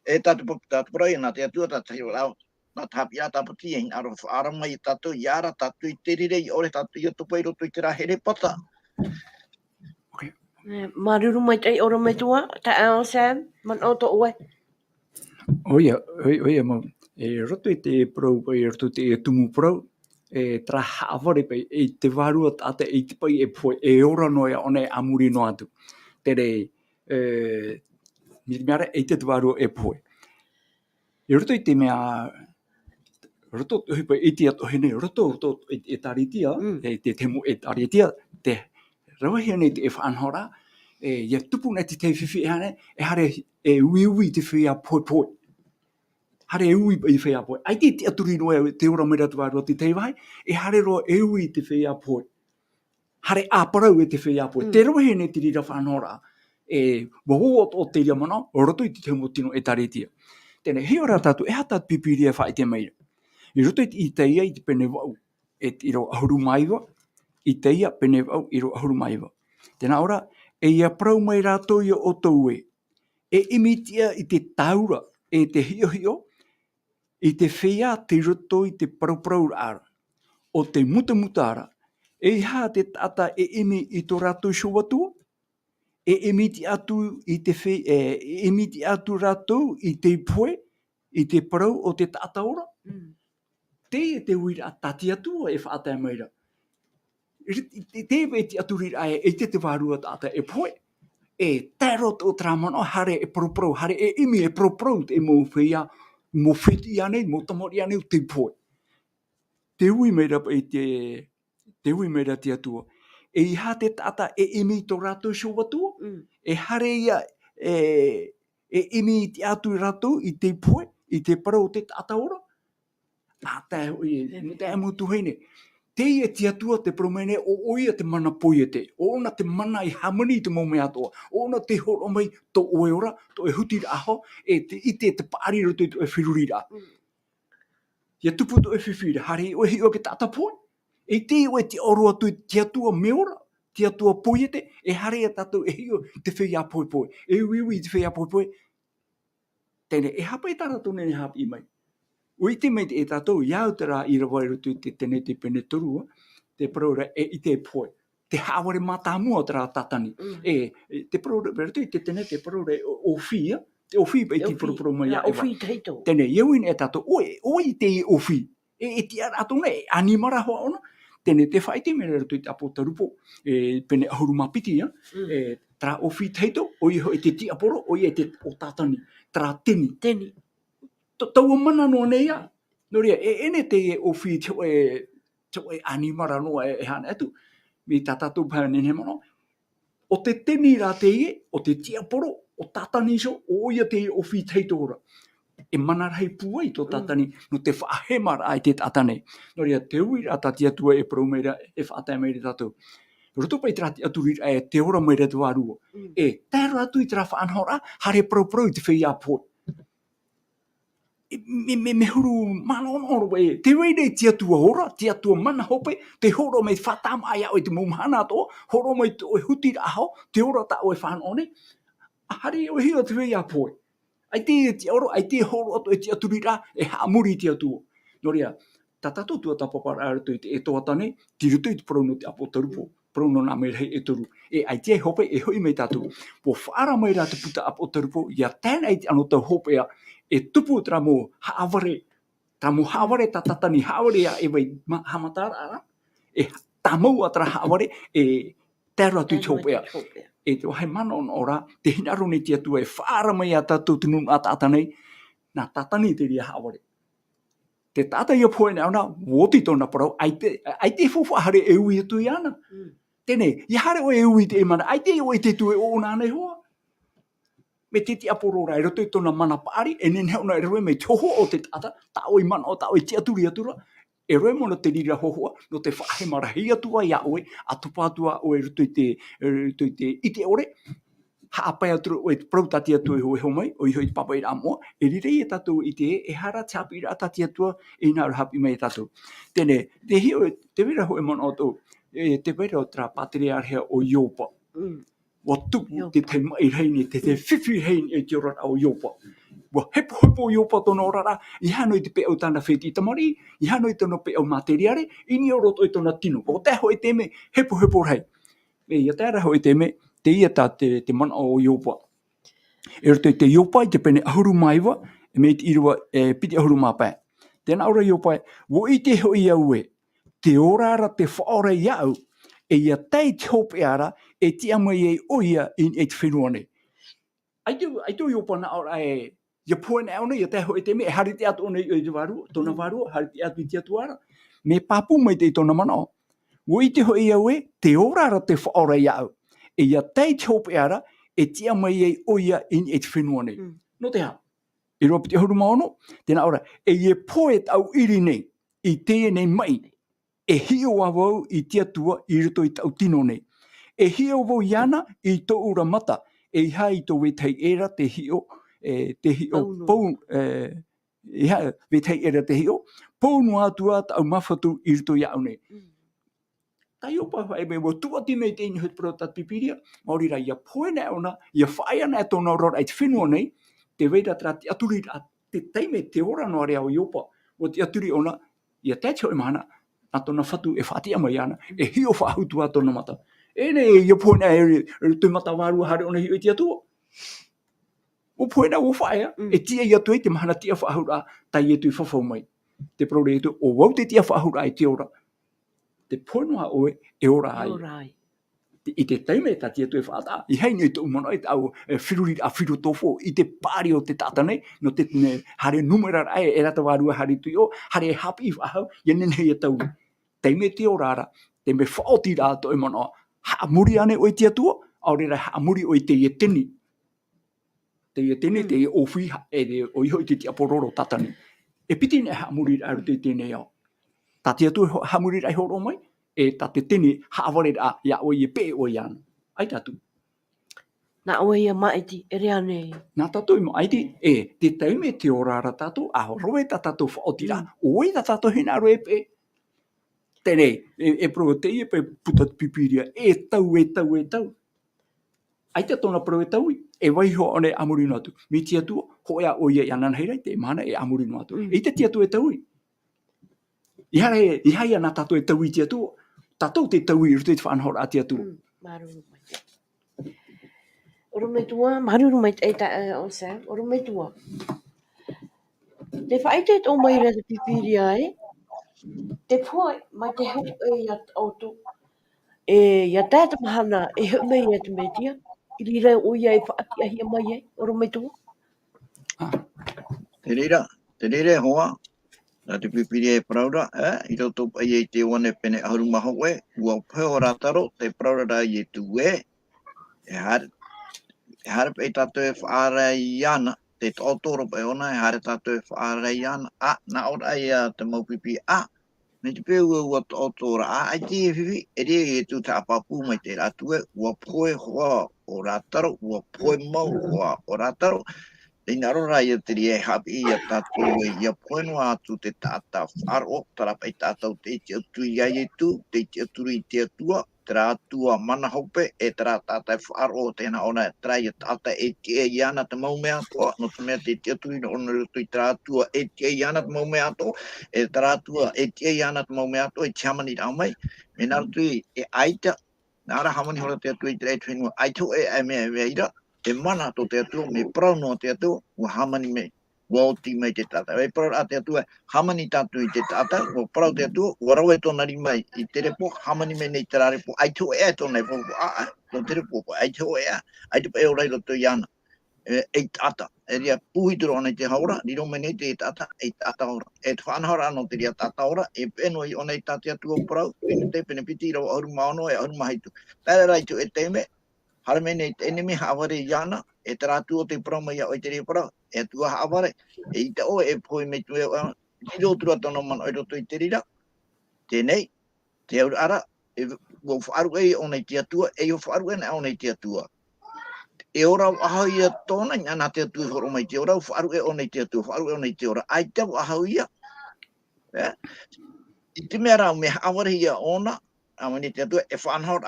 E tātou parai, nā te atua tātou hiwa lau, nā te Haapiiraa Sabati, e aro whaara mai tātou, I ara tātou I te rire, I ore tātou I atupai roto I te rā here pata. Maruru mai tai ora mai tua, ta ao Sam, man o to oe. Oia mau, e roto I te parau pai roto te tumu parau, e tra haavare pai, e te varua tata e te pai e poe, e ora noia ona e amuri no atu. Tere, mirimeara e te varua e poe. E roto I te mea, roto pai e te ato hene, roto e taritia, e te temu e taritia, te rawahi ane te e whanhora, ia tupu nei te whiwhi e hane, e hare e ui te whia poe. Hare e ui i whea poe. Ai te aturi noa te ora mera tu wārua te teiwai, e hare roa e ui te whea poe. Hare a parau e te whea poe. Te rawahi ane te rira whanhora, e waho o te ria mana, o roto I te temu tino e taritia. Tēnei, he ora tātu, e hata pipiria whae te meira. I roto I teie I te pene wau, e I ro ahuru maiwa, I teie pene wau I ro ahuru maiwa. Tēnā ora, e ia parau mai rātou I o taue, e imitia I te taura, e te hio, I te whea te roto I te parau ara, o te muta ara, e ha te tata e imi I tō rātou showatua, e imiti atu I te e imiti atu rātou I te poe, I te parau o te tata ora. Te uira tati atua e whaatea maira. Te e te aturira e te wārua tata e poe. e tero to tramano hare e pro hare e imi e pro e mo fia mo fiti ane mo tamori ane te poi te ui mera e te ui mera te atua e I ha te tata e imi to rato sho watu e hare ia e imi te atu rato I te poi I te parau te tata ora a te ui te amu tuhene teie te atua te promene o oia te mana poie te. O ona te mana I hamani te mome atoa. O ona te horo mai to oe ora, to e huti aho, e te ite te paari roto I to e whirurira. Ia tupu to e whiwhira, hare o hi o ke tata poe. E te oe te oro atu te atua meora, te atua poie te, e hare a tatou e hi o te whia poe poe. E ui te whia poe poe. Tene, e hapa e tara tone ne hapi I mai. Ui te mei e tatou, iau te rā Irava I roto I te tene te pene torua, te praura e I te poe. Te haaware matamua te rā tatani. Te praura, roto I te tene te praura o whia, te o whia I te propro mai a ewa. Tene, iauin e tatou, oi te o whia. E te arato ne, animara hoa ona. Tene te whaite mera roto I te apo tarupo, pene ahuru mapiti, tra o whia teito, oi ho e te ti aporo, oi e te o tatani, tra teni. Teni. Tau mana no neia. Noria, ene te o whi te animara noa e hana atu. Mi tatatu pāia nene mano. O te teni rā teie, o te tiaporo, o tatani so, o ia te o whi teito ora. E mana rahi puai to tatani, no te whaahemara ai te tatane. Noria, te ui rā tati atua e promeira, e whaatai meire tatu. Roto pai trati aturira e te ora meire tu arua. E, tēro atu I tra whaanhora, hare pro I te whia poi. Me huru mana ono e te weire te atua ora, te atua mana hope, te horo me whatama ai au I te mumhana ato, horo me te huti aho, te ora ta o e whanone, a hari o hio te wei a poe. Ai te oro, ai te horo ato e te aturira, e haamuri te atua. Noria, ta tatou tuatapaparaa rato I te e toatane, ti ruto I te prono te apo tarupo, prono nā merei e toru. E ai te hope e hoi mei tatou. Po whaara mai rā te puta apo tarupo, ia tēnei te ano tau hopea, e tupu tra mo haavare, ta tatani haavare a e wai hamatara ara, e tamau atra haavare, e tēro atu I hopea. E te wahe mana on ora, te hinaro ne te atua e whaara mai a tatou tunu a tatanei, nā tatani te ria haavare. Te tata ia poe nā ona, woti tōna parau, ai te whawhare e ui atu I ana. Tene, I hare o e ui te e mana, ai te o e te tue o nānei hoa. Me te te aporora, e roto I tōna mana pāri, e nene ona e roe me te hoho o te tata, ta oi mana o ta oi te aturi atura, e roe mona te rira hohoa, no te whahe marahi atua ia oe, atupa atua o e roto I te ite ore, haapai atura o e prautati atua e ho mai, o I hoi papa I rā moa, e rirei e tatou I te e hara te Haapiiraa tati atua, e nā hapi mai e tatou. Tene, te hio, te wera ho e mana o tō, te wera o tra patriarhia o Iopa. Wa tupu te mai reini, te whiwhi reini e te ora o Iopa. Wa hepo Iopa tono orara, I hano I te pe au tana wheti tamari, I hano I tono pe au materiare, I ni oro toi tona tino. O te ho I te me, hepo rei. E ia tēra ho I te me, te ia tā te mana o Iopa. E roto I te Iopa, I te pene ahuru maiwa, e me te irua piti ahuru māpai. Tēnā ora Iopa, wo I te hoi au e, te orara te whaore iau, e ia tei te hope ara, e te amai e oia I e te whenuane. Ai te Iopa na ora e, ia poe na auna, ia te hoi te me, e hari te atu ona I te waru, tōna waru, hari te atu I te atu ara. Me papu mai te tōna mana o. Wo I te hoi au e, te orara te whaore iau, e ia tei te hope ara, e te amai e oia I e te whenuane. No te hao. I roa piti ahuru maono, tēnā ora, e ie poe tau iri nei, I teie nei mai, e hio awau I te atua I roto I tau tino nei. E hio wau iana I tō ura mata, e iha I tō wetei era te hio pou, iha wetei era te hio, pou no atua tau mawhatu I roto I au nei. Tai opa whae me wa tuati nei te inihut protat pipiria, maori ra ia poe nei ona, ia whaia nei tōna rora I te whenua nei, te weira tra te aturi a te teime te ora no area o Iopa, o te aturi ona, ia tētio e mana, a tōna whatu e whatia mai ana, e hio whahutu a tōna mata. E nei ia poe nei e tui mata wārua hare ona hio I te atua. O poe nei o whaia, e tia I atu e te mahana tia whahura, tai e tui whawhau mai. Te prore e tu, o wau te tia whahura I te ora. Te poe noa oe e ora ai. I te taime ta tia tu e whaata, I hei nei tu mono e tau whiruri a whiru tofo I te pāri o te tātanei, no te hare numera rai e rata wārua hari tui o, hare e hapi I whahau, I nenei e tau. Taime te o rara, te me whaoti rā to e mono, haa muri ane o I tia tua, aurera haa muri o I teie tini. Teie tini, teie ofi, e de o iho I te tia pororo tatani. E piti ne haa muri rā te tēnei au. Tā tia tu haa muri rā horo mai, e tā te tini haavare rā ia o I e pe o iana. Ai tātu. Na oe ia maiti, e rea nei. Nā tātou I mo aiti, te taime te o rāra tātou, aho roe tā tātou whaoti rā, oi tā tātou hina roe pe. Tenei, e pro teie pe puta pipiria, e tau. Ai te tōna pro e tau, e waiho one amurino atu. Mi tia tua, hoea o ia anana heirai, te mana e amurino atu. E te tia tu e tau. I haia nā tātou e tau I tia tua. Tātou te tau I rutu I te whanhora a tia tua. Maruru mai. Orometua, maruru mai te eita o se, orometua. Te whaite tō mai rea te pipiria e, te pua mai te hu e ia auto, e ia tēta mahana e hu mei e te metia, I rira o ia e whaati ahia mai e, orometua. Te rira hoa, nā te pipiria e praura, I roto pai e te Ioane pene ahuru maho e, ua pēo rātaro, te praura rā I e tu e hare pe tātou e whaara I ana, te tōtoro pe ona, e hare tātou e whaara I ana, nā ora ia te maupipi, me te pēu ua tōtora, ai te e whiwi, e rea e tu tapapu mai te rātue, ua poe hoa o rātaro, ua poe mau hoa o rātaro, Te narora ia te ria hapi ia tātou e ia poenua atu te tātā wharo, tarapa I tātou te iti atu ia I tu, te iti atu I te atua, te rā atua mana hope, e te rā tātai wharo, tēnā ona e trai ia tātai e tie I ana te maumea toa, no te mea te iti atu I ona rutu I te rā atua e tie I ana te maumea toa, e te rā atua e tie I ana te maumea toa, e tiamani rā mai, me nā rutu e aita, nā ra hamani hora te atu I te rei tuenua, aito e mea ira, te mana to te atua, me prau no te atua, ua hamani me, ua oti mai te tata. E prau a te atua, hamani tatu I te tata, ua prau te atua, ua rau e tōna rimai I te repo, hamani me nei te rā repo, ai tō ea tōna e pōpo, tō te repo, ai tō ea, ai te pēo reiro tō iana, e tata, e ria puhituro ana I te haura, riro me nei te tata, e tata ora. E te whanahara ano te ria tata ora, e pēno I ona I tata atua prau, pēne piti rau ahuru maono e ahuru mahaitu. Tēra raitu e teime, hara me nei te enemi haavare iana, e te rātu o te prama ia o te rea para, e atua haavare, e I te o e poe me tu e I rotura tono mana o roto I te rira, tēnei, te aura ara, e o whaaru e o nei te atua, e o whaaru e o nei te atua. E ora ahau ia tōna, ngana te atua horo mai te ora, whaaru e o nei te atua, whaaru e o nei te ora, ai te ahau ia. I te mea rau me haavare ia ona, amani te atua e whanhor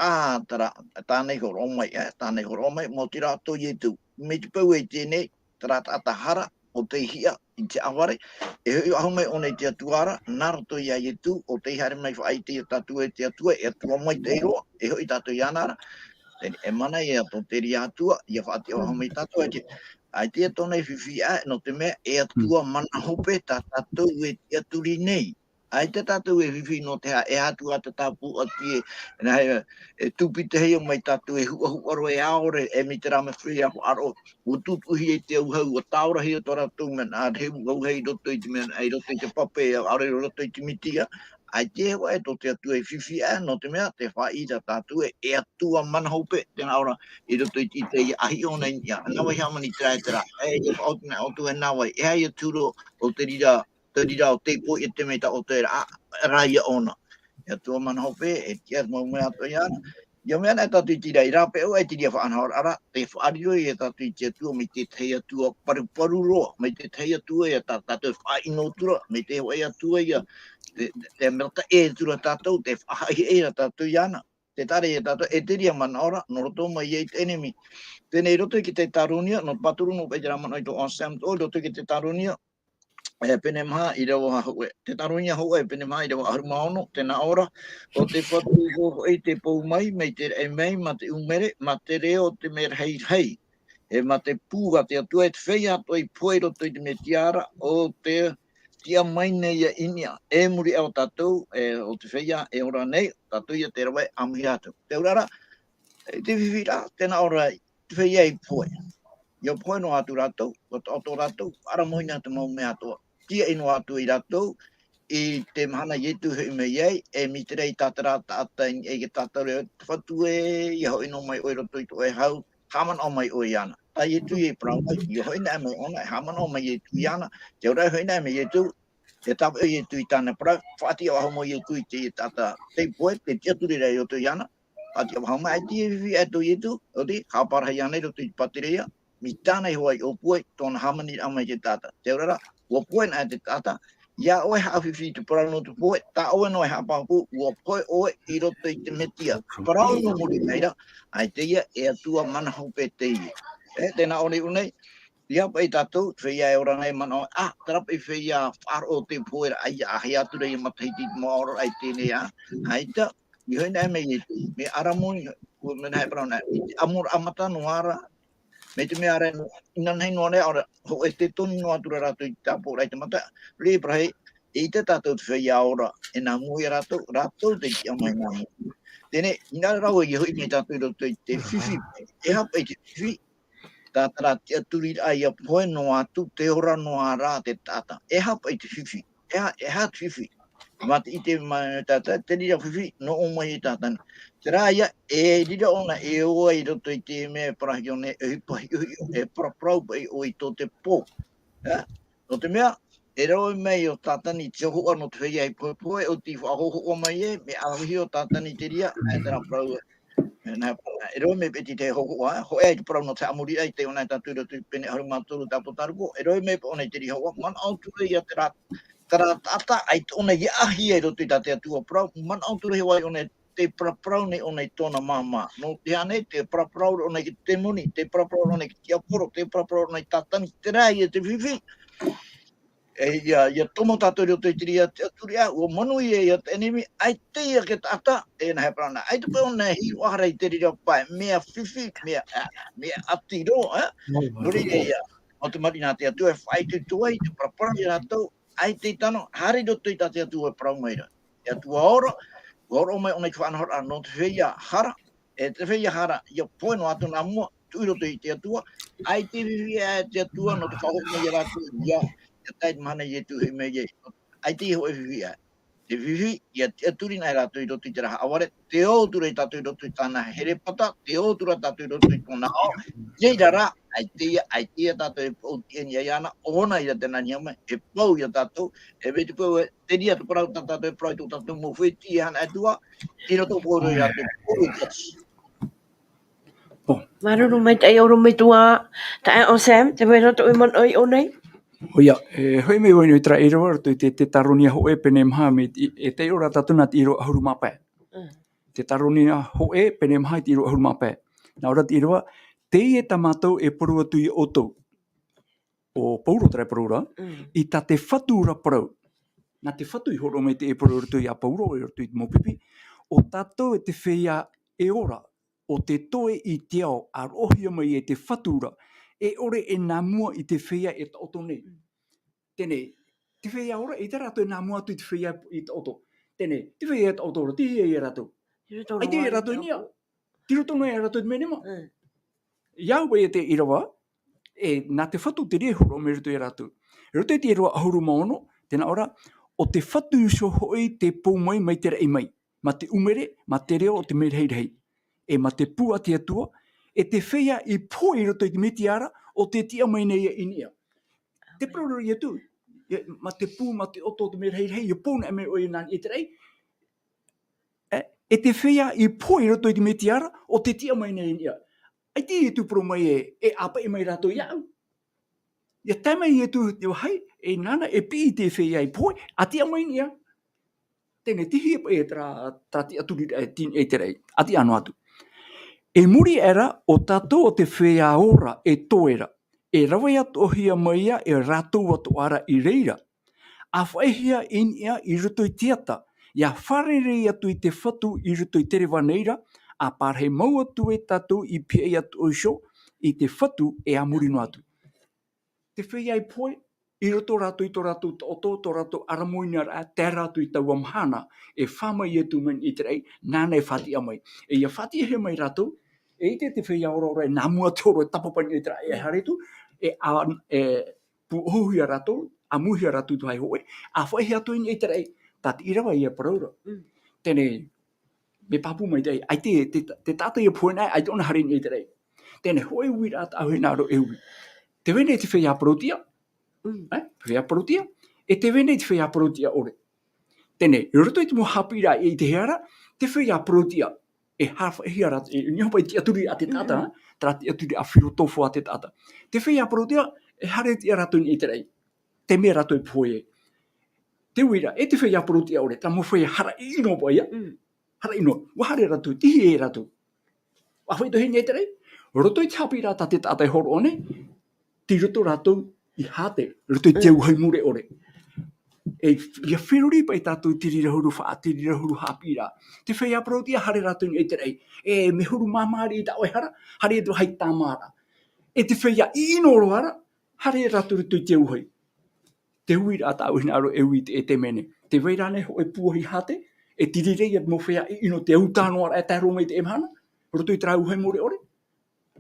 tara tānei horo mai, tānei horo mai, mo te rātou I tu. Me te pau e tēnei, tara tātahara o te hia I te aware, e hui ahu mai o nei te atuara, narato ia I tu, o te hare mai whai te tatua e te atua, e atua mai te iroa, e hui tātou I anara, e mana e ato te ri atua, ia whaati o ahu mai tātua, ai te tōnei whiwhi no te mea, e atua mana hope tā tātou e te aturi nei. Ai te tātou e whiwhi no te e atu a te tāpū ati e tupi te hei o mai tātou e hua roe aore e mi te rame whi a aro o tutuhi e te auhau o tāora hea tora tū men a te heu hei roto I te men ai roto I te pape a are roto I te mitia ai te hewa e to te atu e whiwhi no te mea te whai ta tātou e atua mana haupe tēnā ora I roto I te ahi o nei nawa hea mani tera e tera e o tu e nawa e hei aturo o te rira te rira o te po I te meta o te raia ona. E atua mana hope, e tia mau mea to iana. Ia mea nei tatu I tira I rāpe o e tiria whaanahora ara, te whaario I e tatu I te atua me te tei atua paru roa, me te tei atua I a tātou whaino tura, me te hoa atua I a te melta e tura tātou, te whahai e a tātou iana. Te tare e tātou, e tiria mana ora, no roto mai e te enemi. Tēnei roto ki te tarunia, no paturu no pejara mana I to onsam, o roto ki te tarunia, e pene maha I rawa haue. Te tarunia hoa e pene maha I rawa ahuru maono, tēnā ora, o te whatu ho e te pou mai, mei te e mei, ma te umere, ma te reo te mera hei. E ma te pūga te atua e te whea ato I poero to I te me tiara, o te tia mai nei a inia, e muri au tātou, o te whea e ora nei, tātou ia te rawa amuhi atu. Te urara, te whiwhira, tēnā ora, te whai ei poe. Ia poe no atu ratou, o to ratou, ara moina te mau mea toa. Tia ino atu I ratou, I te mahana ietu hei me iei, e mi te rei tātara tāta e ke tātara te whatu e, ia hoi no mai oi roto I to e hau, haman o mai oi ana. Ta ietu I Parau, ia hoi na mai ona, haman o mai ietu I ana, te ora hoi na mai ietu, te tapu e ietu I tāna Parau, whaati au hamo ietu I te tāta, te poe, te tiaturi rei o to I ana, whaati au hamo ai te vivi e to ietu, o te, hapara hei ane roto I patirea, mi tāna I hoa I o poe, tōna hamani amai te tāta. Te ora, ua poe na te tāta, ia oe hawhiwhi te Parau no te poe, ta oe no e hapapu, ua poe oe I roto I te metia. Parau no muri meira, ai teie e atua mana hope teie. Tēnā ori unei, ia pa I tatou, whea e ora nei mana, tarap I whea wharo te poe, ai ahi atu rei matahiti maoro ai tēnei a, ai ta, I hoi nei me I tu, me aramoni, me nei Parau nei, amur amata noara, me te mea ren, ina nei noa rea ora, ho e te toni noa tura rato I tapo rai te mata, le prahe, I te tatou te whea ora, e nā mui rato te ki amai nā mui. Tēne, ina rau e hoi me tatou roto I te whiwhi, e hapa I te whiwhi, tātara te aturi ai a poe noa atu, te ora noa rā te tata, e hapa I te whiwhi, e ha te whiwhi. Mata I te tata, te rira whiwhi, no o mai I tātana. Te rā ia, e rira ona e oa I roto I te mea parahi o ne, e hipahi e paraprau pai o I tō te pō. No te mea, e rau mei o tātani te hoa no te whea I poe o ti whahoho o mai e, me awahi o tātani te ria, e tērā parau e. E rau mei peti te hoho a, ho e te parau no te amuri ai, te ona tātua roto I pene haru māturu tapo taruko, e rau mei pe ona te ri hoa, man au ture ia te rā, tara tata ai ona ia ahi e roto I tā te atua parau, man au ture wai ona te praprau nei ona I tōna māma. No te hane, te praprau ona I te muni, te praprau ona I te aporo, te praprau ona I tātani, te rā ia te whiwhi. Ia tomo tātou roto I te ria, te aturi a, ua manu ia te enemi, ai teia ke tata, e na he parana, ai te pao na hi wahara I te ria pai, mea whiwhi, mea atiro, nuri ia, o te marina te atua, e whai te tuai, te prapara I rātou, ai te tano, hari roto I te atua e parau meira. E atua ora, ora o mai ona I whanahora, no te whea hara, e te whea hara, ia poe no atu nā mua, tui roto I te atua, ai te whiwhi te atua, no te whahok mai rātou, ia, te tai mana I tu he me ye. Ai te ho e whiwhi ai. Te whiwhi, ia te aturi nai rātou I roto I te raha aware, te o tura I tātou I roto I tāna here pata, te o tura tātou I roto I tōna ao, Yei rara, ai tia tātou e pau tieni ai ana, ona ia tēnā ni ama, e pau ia tātou, e vete pau e, te ria tu parau tātou e prai tō tātou mō wheti ana atua, I roto pōro I rātou, pōro I tati. Maruru mai tai oro mai tua, ta o Sam, te wera to I man oi o nei. Hoia, hoi me wai tra Irava roto I te taronia ho e pene maha me e te ora tatuna te iro ahuru mape. Te taronia ho e pene maha te iro ahuru mape. Nā ora te Irava, teie tamatou e poru atu I oto o pauro tra parura, I ta te whatura parau. Nā te whatu I horo me te e poru roto I a pauro e roto I te mopipi, o tatou e te whea e ora, o te toe I te ao, a rohia mai e te whatura, e ore e nā mua I te whea e ta oto nei. Tēnei, te whea ora, I te rato e nā mua tu I te whea I ta oto. Tēnei, te whea e ta oto ora, te hea e rato. Ai te e rato I nia. Te roto noi e rato I menema. Iau e te Irava, e nā te whatu te rehoro me roto e rato. Roto I te roa ahuru maono, tēnā ora, o te whatu so hoi te pō mai mai te rei mai. Ma te umere, ma te reo o te merehei rei. E ma te pua te atua, e te whea I pō I roto I te metiara, o te tia mai nei I nia. Te proro I atu, ma te pū, ma te oto te merehei rei, I pōna e me o I nāni e te rei. E te whea I pō I roto I te metiara, o te tia mai nei I nia. Ai te I tu pro mai e apa I mai rato I au. Ia taima I tu te wahai, e nana e pi I te whea I pō, a tia mai nia. Tēne tihi e tra ti aturi e te rei, ati anu atu. E muri era o tatou o te whea ora e toera, e rawai atu ohia maia e ratou atu ara I reira. A whaihia inia I ruto I teata, ia wharerei atu I te whatu I ruto I tere waneira, a parhe mau atu e tatou I pia atu oisho, I te whatu e amuri no atu. Te whea I poe, I roto rato I to rato oto, to rato aramoina ra, te rato I tau amhana, e whamai e tu man I te rei, nāna e whati amai. E ia whati he mai rato, te whea ora nā mua toro e tapapani e tra e haretu, pu ohuia ratou, a muhia ratou tu hai hoe, a whai hea tui e tra e, tati Irava i a paraura. Tēne, me papu mai tei, ai te tata i a puena, ai tona harin e tra e. Tēne hoi wira ata au he nāro e ui. Te wene te whea parotia, whea parotia, e te wene te whea parotia ore. Tēne, i roto i te mo Haapiiraa i te heara, te whea parotia, e hawha hia rata, e nihopa i te aturi a te tata, tra te aturi a whirotofu a te tata. Te whea parotia, e hare te rato ni i te rei, te mea rato i poe. Te wira, e te whea parotia ore, ta mo whea hara i ino pa ia, hara ino, wahare rato, tihi e rato. Wahoi to hene e te rei, roto i te Haapiiraa ta te tata e horo one, ti roto rato i hate, roto i te uhai mure ore. E ia whiruri pa i tātou tirirahuru wha, tirirahuru Haapiiraa. Te whea parotia hare rato ni e te rei. E me huru mamari i ta oi hara, hare e to hai tāmara. E te whea inoro ara, hare rato ruto i te uhai. Te hui rata au hina aro e ui e te mene. Te weirane ho e puahi hate, e tirirei e mo whea ino te autano ara e tā roma i te emhana, roto i tra uhai more ore.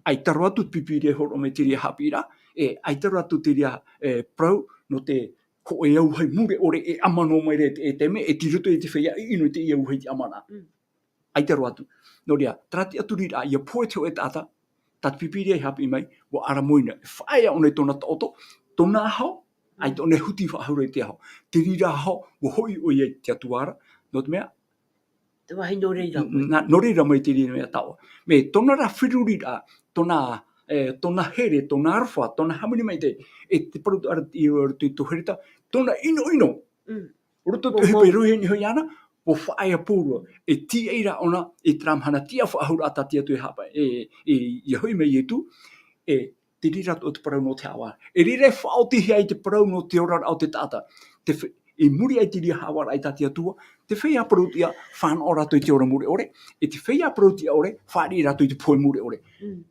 Ai taro atu pipiri e horo me tiria Haapiiraa, e ai taro atu tiria Parau no te ko e auhai mure ore e amano mai re e te me, e tiruto e te whea ino te i auhai te amana. Ai taro atu. No rea, trati atu rira, ia poe teo e tata, tat pipiri e hapi mai, wa ara moina, e whaia one tona taoto, tona hao, ai tone huti whaahura i te hao. Te rira hao, wa hoi o ia te atuara, no te mea, Te wahi no reira mai. no reira mai te rira mea tawa. Me tona ra whirurira, tona here, tona arwha, tona hamani mai te, e te parutu ara i roto i toherita, tona ino. Roto te hipai rohe ni hoi ana, o whaia pūrua, e ti eira ona, e tramhana tia whaahura ata tia tui hapa, i hoi mei e tu, e te rira o te Parau no te awa. E rire whaoti hea i te Parau no te orara au te tata. E muri ai te ria hawara ai tati atua, te whea parutia whana o rato i te ora mure ore, e te whea parutia ore, whaari rato i te poe mure ore.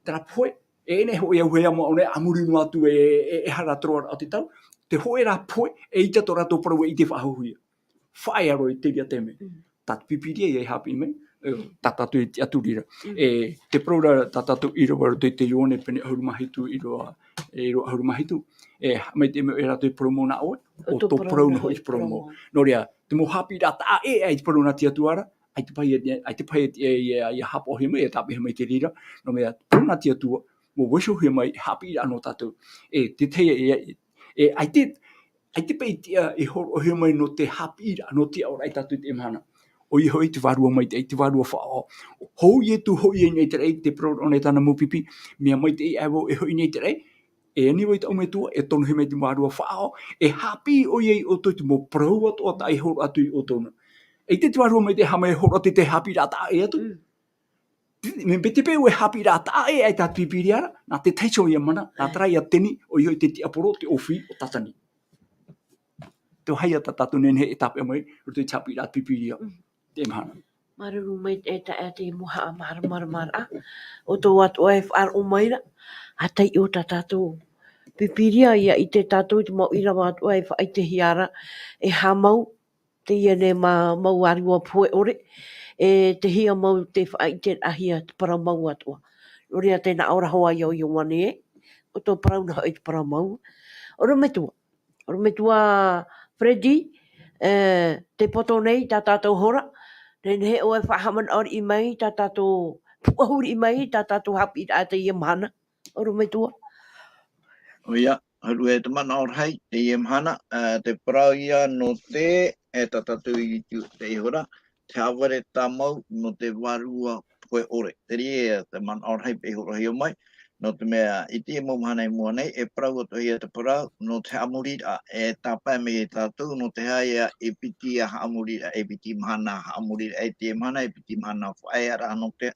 Tera poe, e ene hoi au hea mo one, amuri no atu e hara troa au te tau, te hoi ra poe, e ita to rato Parau e i te whahuhuia. Whae aro i te ria teme. Tat pipiria e hapi me, tatatu i te aturira. E te praura tatatu Irava rato i te Ioane pene ahuru mahitu ahuru mahitu. E mai te meo e rato i promo na oe, o tō Parau no hoi promo. No rea, te mo Haapiiraa ta e ai te Parau na te atuara, ai te pai e hapo he mai, e tape he mai te rira, no mea Parau na te atua, mo weso he mai Haapiiraa no tatou. E te teie, ai te pei tia e horo he mai no te Haapiiraa no te aura ai tatu te emhana. O i hoi te varua mai te varua whao. Hoi e tu hoi e nei te rei, te Parau o tana mupipi, mea mai te ewo e hoi nei te rei, e aniwa i tau me tua, e tonu he mai te varua whao, e hapi o iei o toi te mo Parau atu o tai horo atu i o tona. E te varua mai te hama e horo atu te Haapiiraa ta e atu. Me te peu e Haapiiraa ta e ai tatu pipiriara, nā te teiso i a mana, nā trai a teni, o i hoi te tiaporo, te ofi o tatani. Te hai ata tatu nene e tape mai, ruto i Haapiiraa pipiria, te emhana. Maruru mai e ta e te muha a mara. O tō atu e whaar o maira, a tei o ta tātou. Pipiria ia i te tātou i te mau Irava atu e whaai te hiara, e hamau, te iene mau arua poe ore, e te hia mau te whaai te ahia te Parau mau atua. Norea tēnā ora hoa i o Ioane e, o tō Parau na hoi te Parau mau. Ora metua Freddy, te poto nei, tā tātou hora, Nen he oe whahaman or i mai, tā tātou puahuri i mai, tā tātou Haapiiraa te ia mana. Oro mai tua. Oia, haru e te mana or hei, te ie mhana, te Parau ia no te, e tatatu i te ihora, te haavare tamau no te warua poe ore. Te rie te mana or hei pe ihora hio mai, no te mea i te mo mhana i mua nei, e Parau ato hia te Parau, no te amurira, e tāpai me i tātou, no te haia e piti a amurira, e piti mhana amurira, e te mhana, e piti mhana whae ara no te,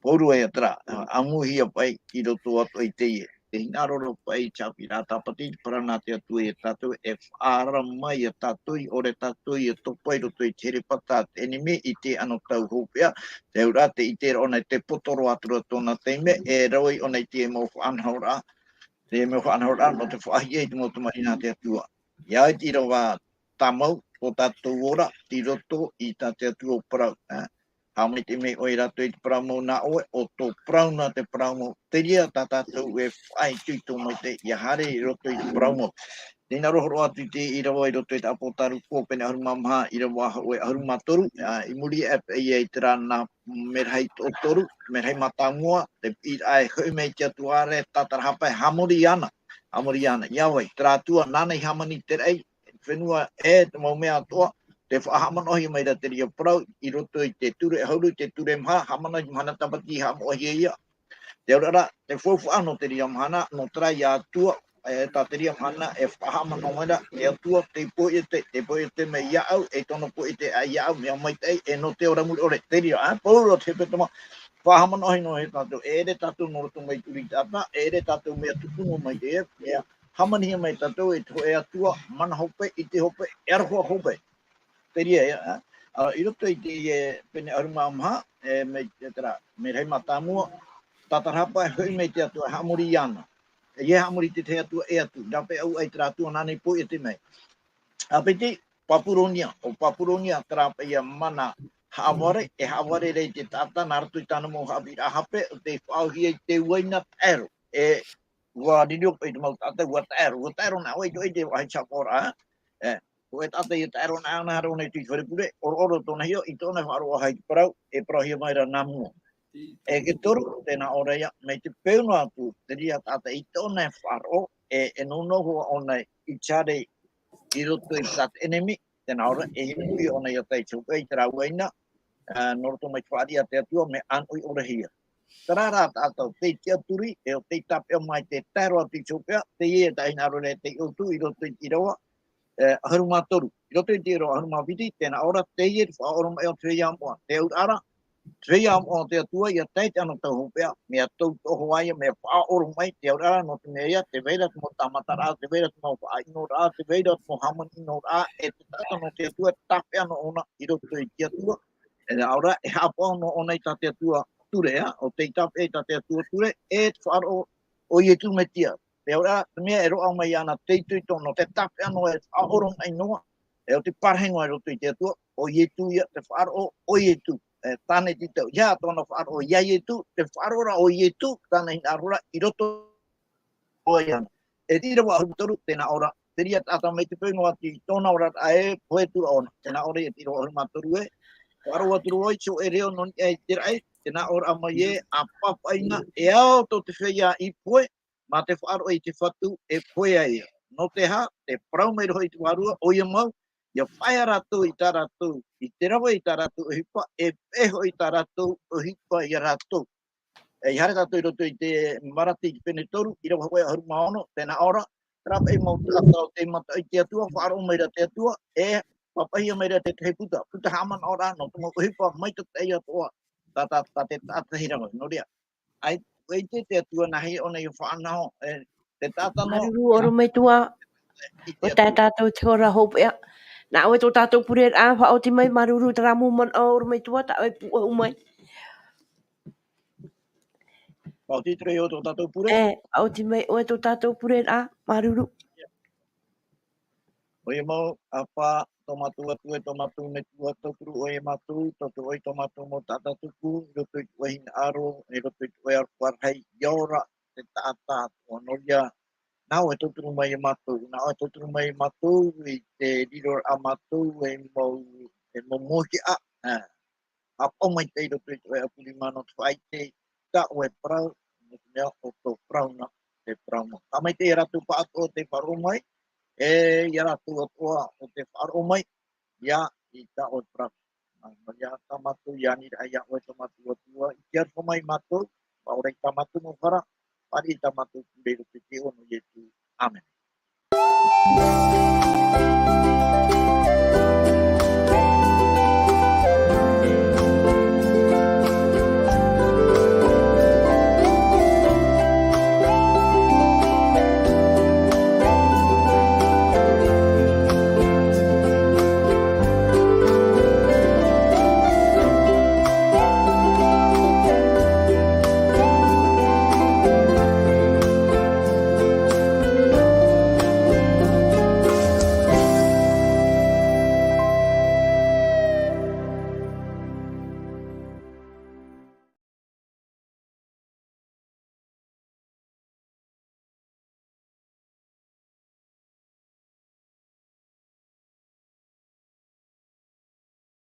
poru e atra, amuhia pai i roto atu i teie. Te hinaroro pai Haapiiraa Sabati, parana te atu e tātou, e whaara mai e tātou, ore tātou e topai roto i tere pata, enime i te ano tau hopea, te ura te i te ona te potoro atura tōna teime, e roi ona i te mo whanhaura, no te whaahia i te motu marina te atua. Ia i te rawa tamau o tātou ora, ti roto i tā te atua o Parau. Haamaitai me oi ratou te parau mo na oe, o tō parau na te parau mo. Te ria tātātou e whai tuito mai te iahare I roto I te parau mo. Tēnā rohoro atu te Irava I roto I te apotaru kōpene ahuru mamaha Irava oe ahuru matoru. I muri e I te rāna MELAHI o toru, MELAHI matamua, te I ai haume te atuare tatarahapa e hamori ana. Hamori ana. Iawai, te rātua nānei hamani te rei, whenua e te maumea atoa, te whahamanohi mai ra te ria parau, I roto I te ture hauru, te ture maha, hamana I mahana tapati hamohi ia. Te urara, te fufu ano te ria mahana, no trai a Atua, tā te ria mahana, e whahamano mai ra, te Atua, te po I te me ia au, e tono po I te a ia au, mea mai tei, e no te ora muri ore, te ria, pōro te hepetoma, whahamanohi no he tātou, e re tātou no roto mai turi tāta, e re tātou mea tutumo mai te e, mea hamani mai tātou, e to e Atua, mana hope, I te hope, e arahua hope. Te ria ia, I roto I te pene aruma amaha, me tera, me rei matamua, tatarapa e hui me te atua, hamori ana. E ia hamori te atua e atu, dape au ai tera atua nane po e te mei. Apeti, papuronia, o papuronia trapa ia mana haavare, e haavare rei te tata, narato I tāna mo Haapiiraa hape, o te whaohia I te uaina taero. E ua ririo pa I te mau tata, ua taero na oi to I te wahi chapora, ko e tata I taero na ana haro nei tui wharepure, oro tona hio, I tōna wharoa hai te parau, e parahia mai ra nā mua. E ke toru, tēnā ora ia, mei te peuna atu, te ria tata I tōna wharo, e nonohua ona I chare I roto I that enemy, tēnā ora, e hinui ona ia tei taupe, I tera uaina, noroto mai whaaria te atua, me anoi ora hia. Tarara tātou, te tia turi, e o te tapea mai te taro ati tupea, te ie tai naro re te utu, I roto I Irava, ahuru mātoru. I roto I te Irava, ahuru mawhiti, tēnā ora, te ie, whaoro mai o te iamoa, te urara, te iamoa te atua, ia teite ano tau hupea, mea tau toho aia, mea whaoro mai, te urara, no te mea, te veira mo tamatara, te veira mo whaino rā, te veira mo hamani no rā, e te tata no te atua, tape ano ona, I roto I te atua, e ora, e hapa no ona I te atua, ture, o te tape te atua ture, e te whaaro o I tu me tia. Te ora, te mea e roa mai ana teitu I tono, te tape ano e whaoro mai noa, e o te parhengo e roto I te atua, o I tu ia, te whaaro o I tu. Tāne ti tau, ia tōna whaaro o iai e tu, te whaarora o I tu, tāne hina arora, I roto o iana. E tira wa ahuru tēnā ora, te ria tāta mai te pēngo ati, tōna ora ae, poe tura ona, tēnā ora I tira wa ahuru mātoru e, whaaro atu oi, so e reo non e tira e, tēnā ora ama e, a papaina, e ao tō te whea I poe, ma te whaaro I te whatu, e poe a ia. No te ha, te parau mai roho I te wharua, o ia mau, ia whaia ratou I tā ratou, I te rawa I tā ratou o hipa, e peho I tā ratou o hipa I a ratou. E hare ratou I roto I te marati I pene toru, I rawa hoi ahuru maono, tēnā ora, trapa I mau tātau te mata I te atua, whaaro mai ra te atua, e papahia mai ra te te puta, puta haman ora no, tumo o hipa mai ta te atua, ta te hirama, no rea. Ai, wei te atua nahi ona I whaanao, te tātano, Maruru oro mai tua, I o te tā atua. tātou te ora hopea. Nā oe tō tātou pure a wha o te mai maruru tara muman oro mai tua, tā oe pua umai. Pau titre o tō tātou pure, O te mai oe tō tātou pure a maruru. o ia mau, a pā, tomatu atu e tomatu me tua tokuru o ia matu, toto oi tomatu mo tata tuku, roto I tua hina aro, e roto I tua ar parhai, iora, te tātā, o noria, nau e toturu mai e matu, nau e toturu mai e matu, I te riro a matu, e mau mohi a pomai te roto I tua apuri mano tuai te, ka o e prau, mea o tō prau na, te prau mo. Ka mai te ratu pa ato te paru mai, e ia ratu atua o te whaaro mai, ia I ta o prau. Ia tamatu, ia ni rea ia o e tamatu atua, I kia rako mai matu, paurei tamatu mo whara, pari tamatu kureiro te te ono Iesu. Amen.